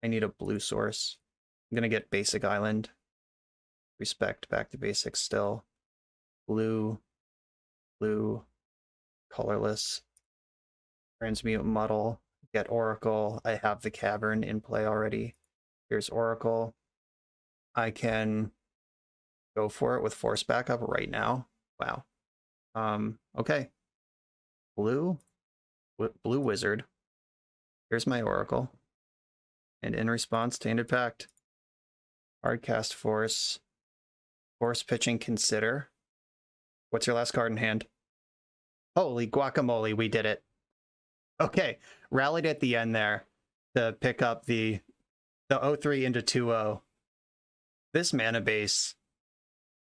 I need a blue source. I'm going to get Basic Island. Respect, back to basics still. Blue. Blue. Colorless. Transmute Muddle. Get Oracle. I have the Cavern in play already. Here's Oracle. I can go for it with Force Backup right now. Wow. Okay. Blue Wizard. Here's my Oracle. And in response, Tainted Pact. Hardcast Force. Force pitching Consider. What's your last card in hand? Holy guacamole, we did it. Okay, rallied at the end there to pick up the 0-3 into 2-0. This mana base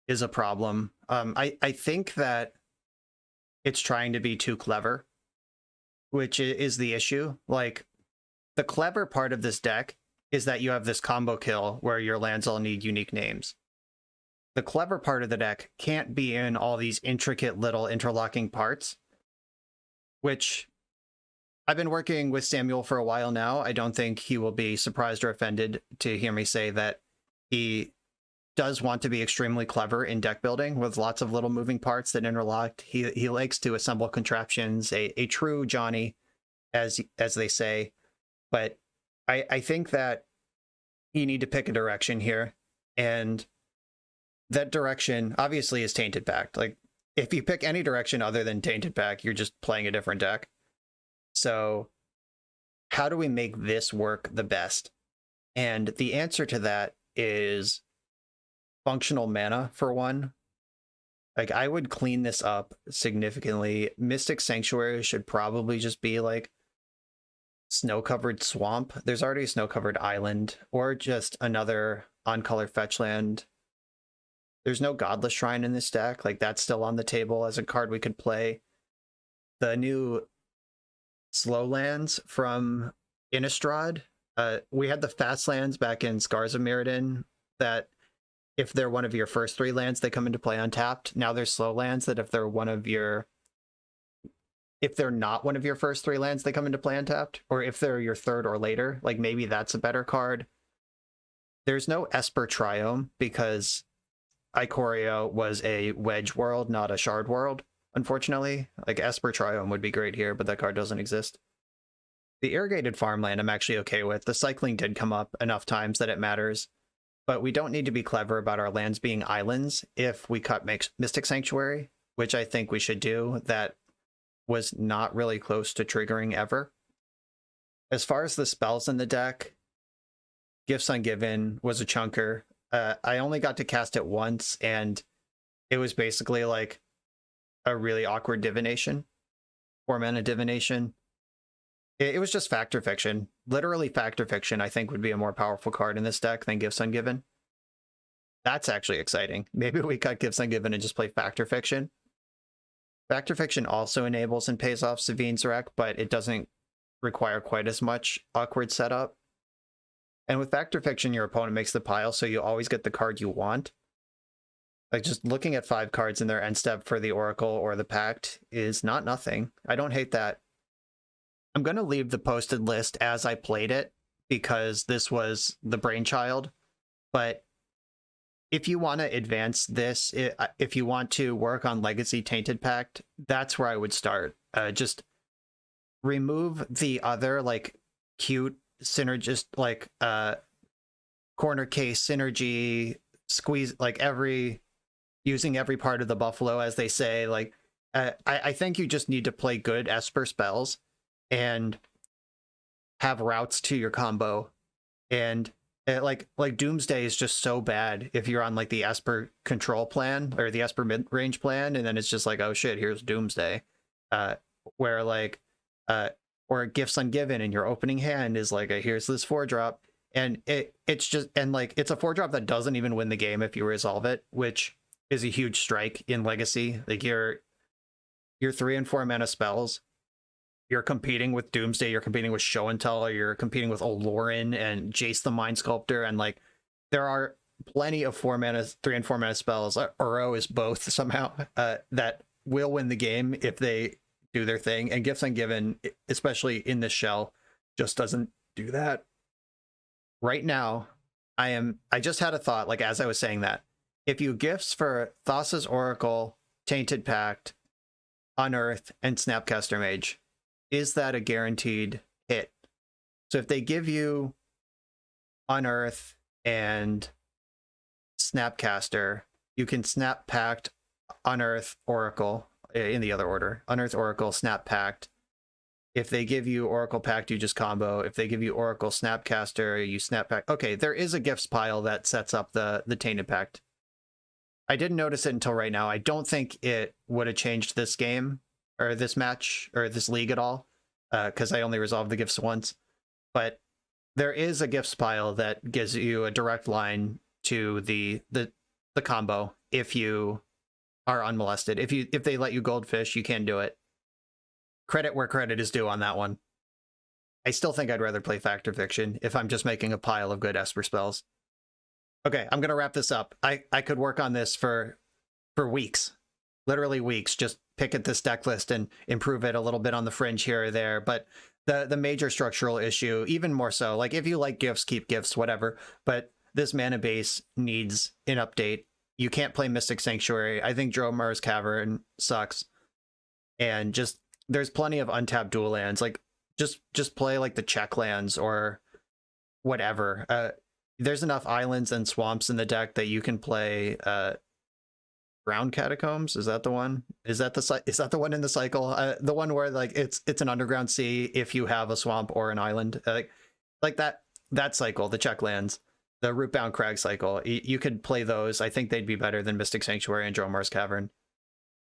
is a problem. I think that it's trying to be too clever, which is the issue. Like, the clever part of this deck is that you have this combo kill where your lands all need unique names. The clever part of the deck can't be in all these intricate little interlocking parts, which I've been working with Samuel for a while now. I don't think he will be surprised or offended to hear me say that he does want to be extremely clever in deck building with lots of little moving parts that interlock. He likes to assemble contraptions, a true Johnny, as they say. But I think that you need to pick a direction here, and that direction obviously is Tainted Pact. Like, if you pick any direction other than Tainted Pact, you're just playing a different deck. So how do we make this work the best? And the answer to that is functional mana, for one. Like, I would clean this up significantly. Mystic Sanctuary should probably just be like snow-covered swamp. There's already a snow-covered island, or just another on-color fetch land. There's no Godless Shrine in this deck. Like, that's still on the table as a card we could play. The new slow lands from Innistrad. We had the fast lands back in Scars of Mirrodin that if they're one of your first 3 lands, they come into play untapped. Now there's slow lands that if they're not one of your first 3 lands, they come into play untapped. Or if they're your third or later, like maybe that's a better card. There's no Esper Triome because Ikoria was a wedge world, not a shard world, unfortunately. Like Esper Triome would be great here, but that card doesn't exist. The Irrigated Farmland I'm actually okay with. The cycling did come up enough times that it matters. But we don't need to be clever about our lands being islands if we cut Mystic Sanctuary, which I think we should do. That was not really close to triggering ever. As far as the spells in the deck, Gifts Ungiven was a chunker. I only got to cast it once, and it was basically like a really awkward divination. 4-mana divination. It was just Fact or Fiction. Literally Fact or Fiction, I think, would be a more powerful card in this deck than Gifts Ungiven. That's actually exciting. Maybe we cut Gifts Ungiven and just play Fact or Fiction. Fact or Fiction also enables and pays off Savine's Wreck, but it doesn't require quite as much awkward setup. And with Fact or Fiction, your opponent makes the pile, so you always get the card you want. Like, just looking at 5 cards in their end step for the Oracle or the Pact is not nothing. I don't hate that. I'm going to leave the posted list as I played it because this was the brainchild. But if you want to advance this, if you want to work on Legacy Tainted Pact, that's where I would start. Just remove the other like cute synergist, like corner case synergy, squeeze like using every part of the buffalo, as they say. Like I think you just need to play good Esper spells and have routes to your combo. And like Doomsday is just so bad if you're on like the Esper control plan or the Esper mid-range plan, and then it's just like, oh shit, here's Doomsday. Where like or Gifts Ungiven in your opening hand is like, here's this 4-drop, and it's just, and like it's a 4-drop that doesn't even win the game if you resolve it, which is a huge strike in Legacy. Like your 3 and 4 mana spells, you're competing with Doomsday, you're competing with Show and Tell, or you're competing with Olorin and Jace the Mind Sculptor, and like there are plenty of 3 and 4 mana spells. Uro is both somehow that will win the game if they do their thing, and Gifts Ungiven, especially in this shell, just doesn't do that. Right now, I just had a thought, like as I was saying that, if you gifts for Thassa's Oracle, Tainted Pact, Unearth, and Snapcaster Mage, is that a guaranteed hit? So if they give you Unearth and Snapcaster, you can Snap Pact, Unearth, Oracle in the other order. Unearth, Oracle, Snap Pact. If they give you Oracle Pact, you just combo. If they give you Oracle Snapcaster, you Snap Pact. Okay, there is a gifts pile that sets up the Tainted Pact. I didn't notice it until right now. I don't think it would have changed this game or this match or this league at all, because I only resolved the gifts once. But there is a gifts pile that gives you a direct line to the combo if you are unmolested. If they let you goldfish, you can do it. Credit where credit is due on that one. I still think I'd rather play Fact or Fiction if I'm just making a pile of good Esper spells. Okay, I'm gonna wrap this up. I could work on this for weeks, literally weeks. Just pick at this deck list and improve it a little bit on the fringe here or there. But the major structural issue, even more so, like if you like gifts, keep gifts, whatever. But this mana base needs an update. You can't play Mystic Sanctuary. I think Dromar's Cavern sucks. And just there's plenty of untapped dual lands. Like just play like the check lands or whatever. There's enough islands and swamps in the deck that you can play Ground Catacombs. Is that the one? Is that the one in the cycle? The one where like it's an underground sea if you have a swamp or an island. Like that cycle, the check lands, the Rootbound Crag cycle. You could play those. I think they'd be better than Mystic Sanctuary and Dromar's Cavern.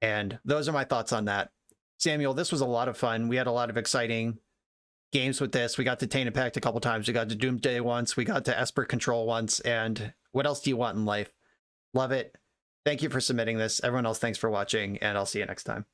And those are my thoughts on that. Samuel, this was a lot of fun. We had a lot of exciting games with this. We got to Tainted Pact a couple times. We got to Doomsday once. We got to Esper Control once. And what else do you want in life? Love it. Thank you for submitting this. Everyone else, thanks for watching, and I'll see you next time.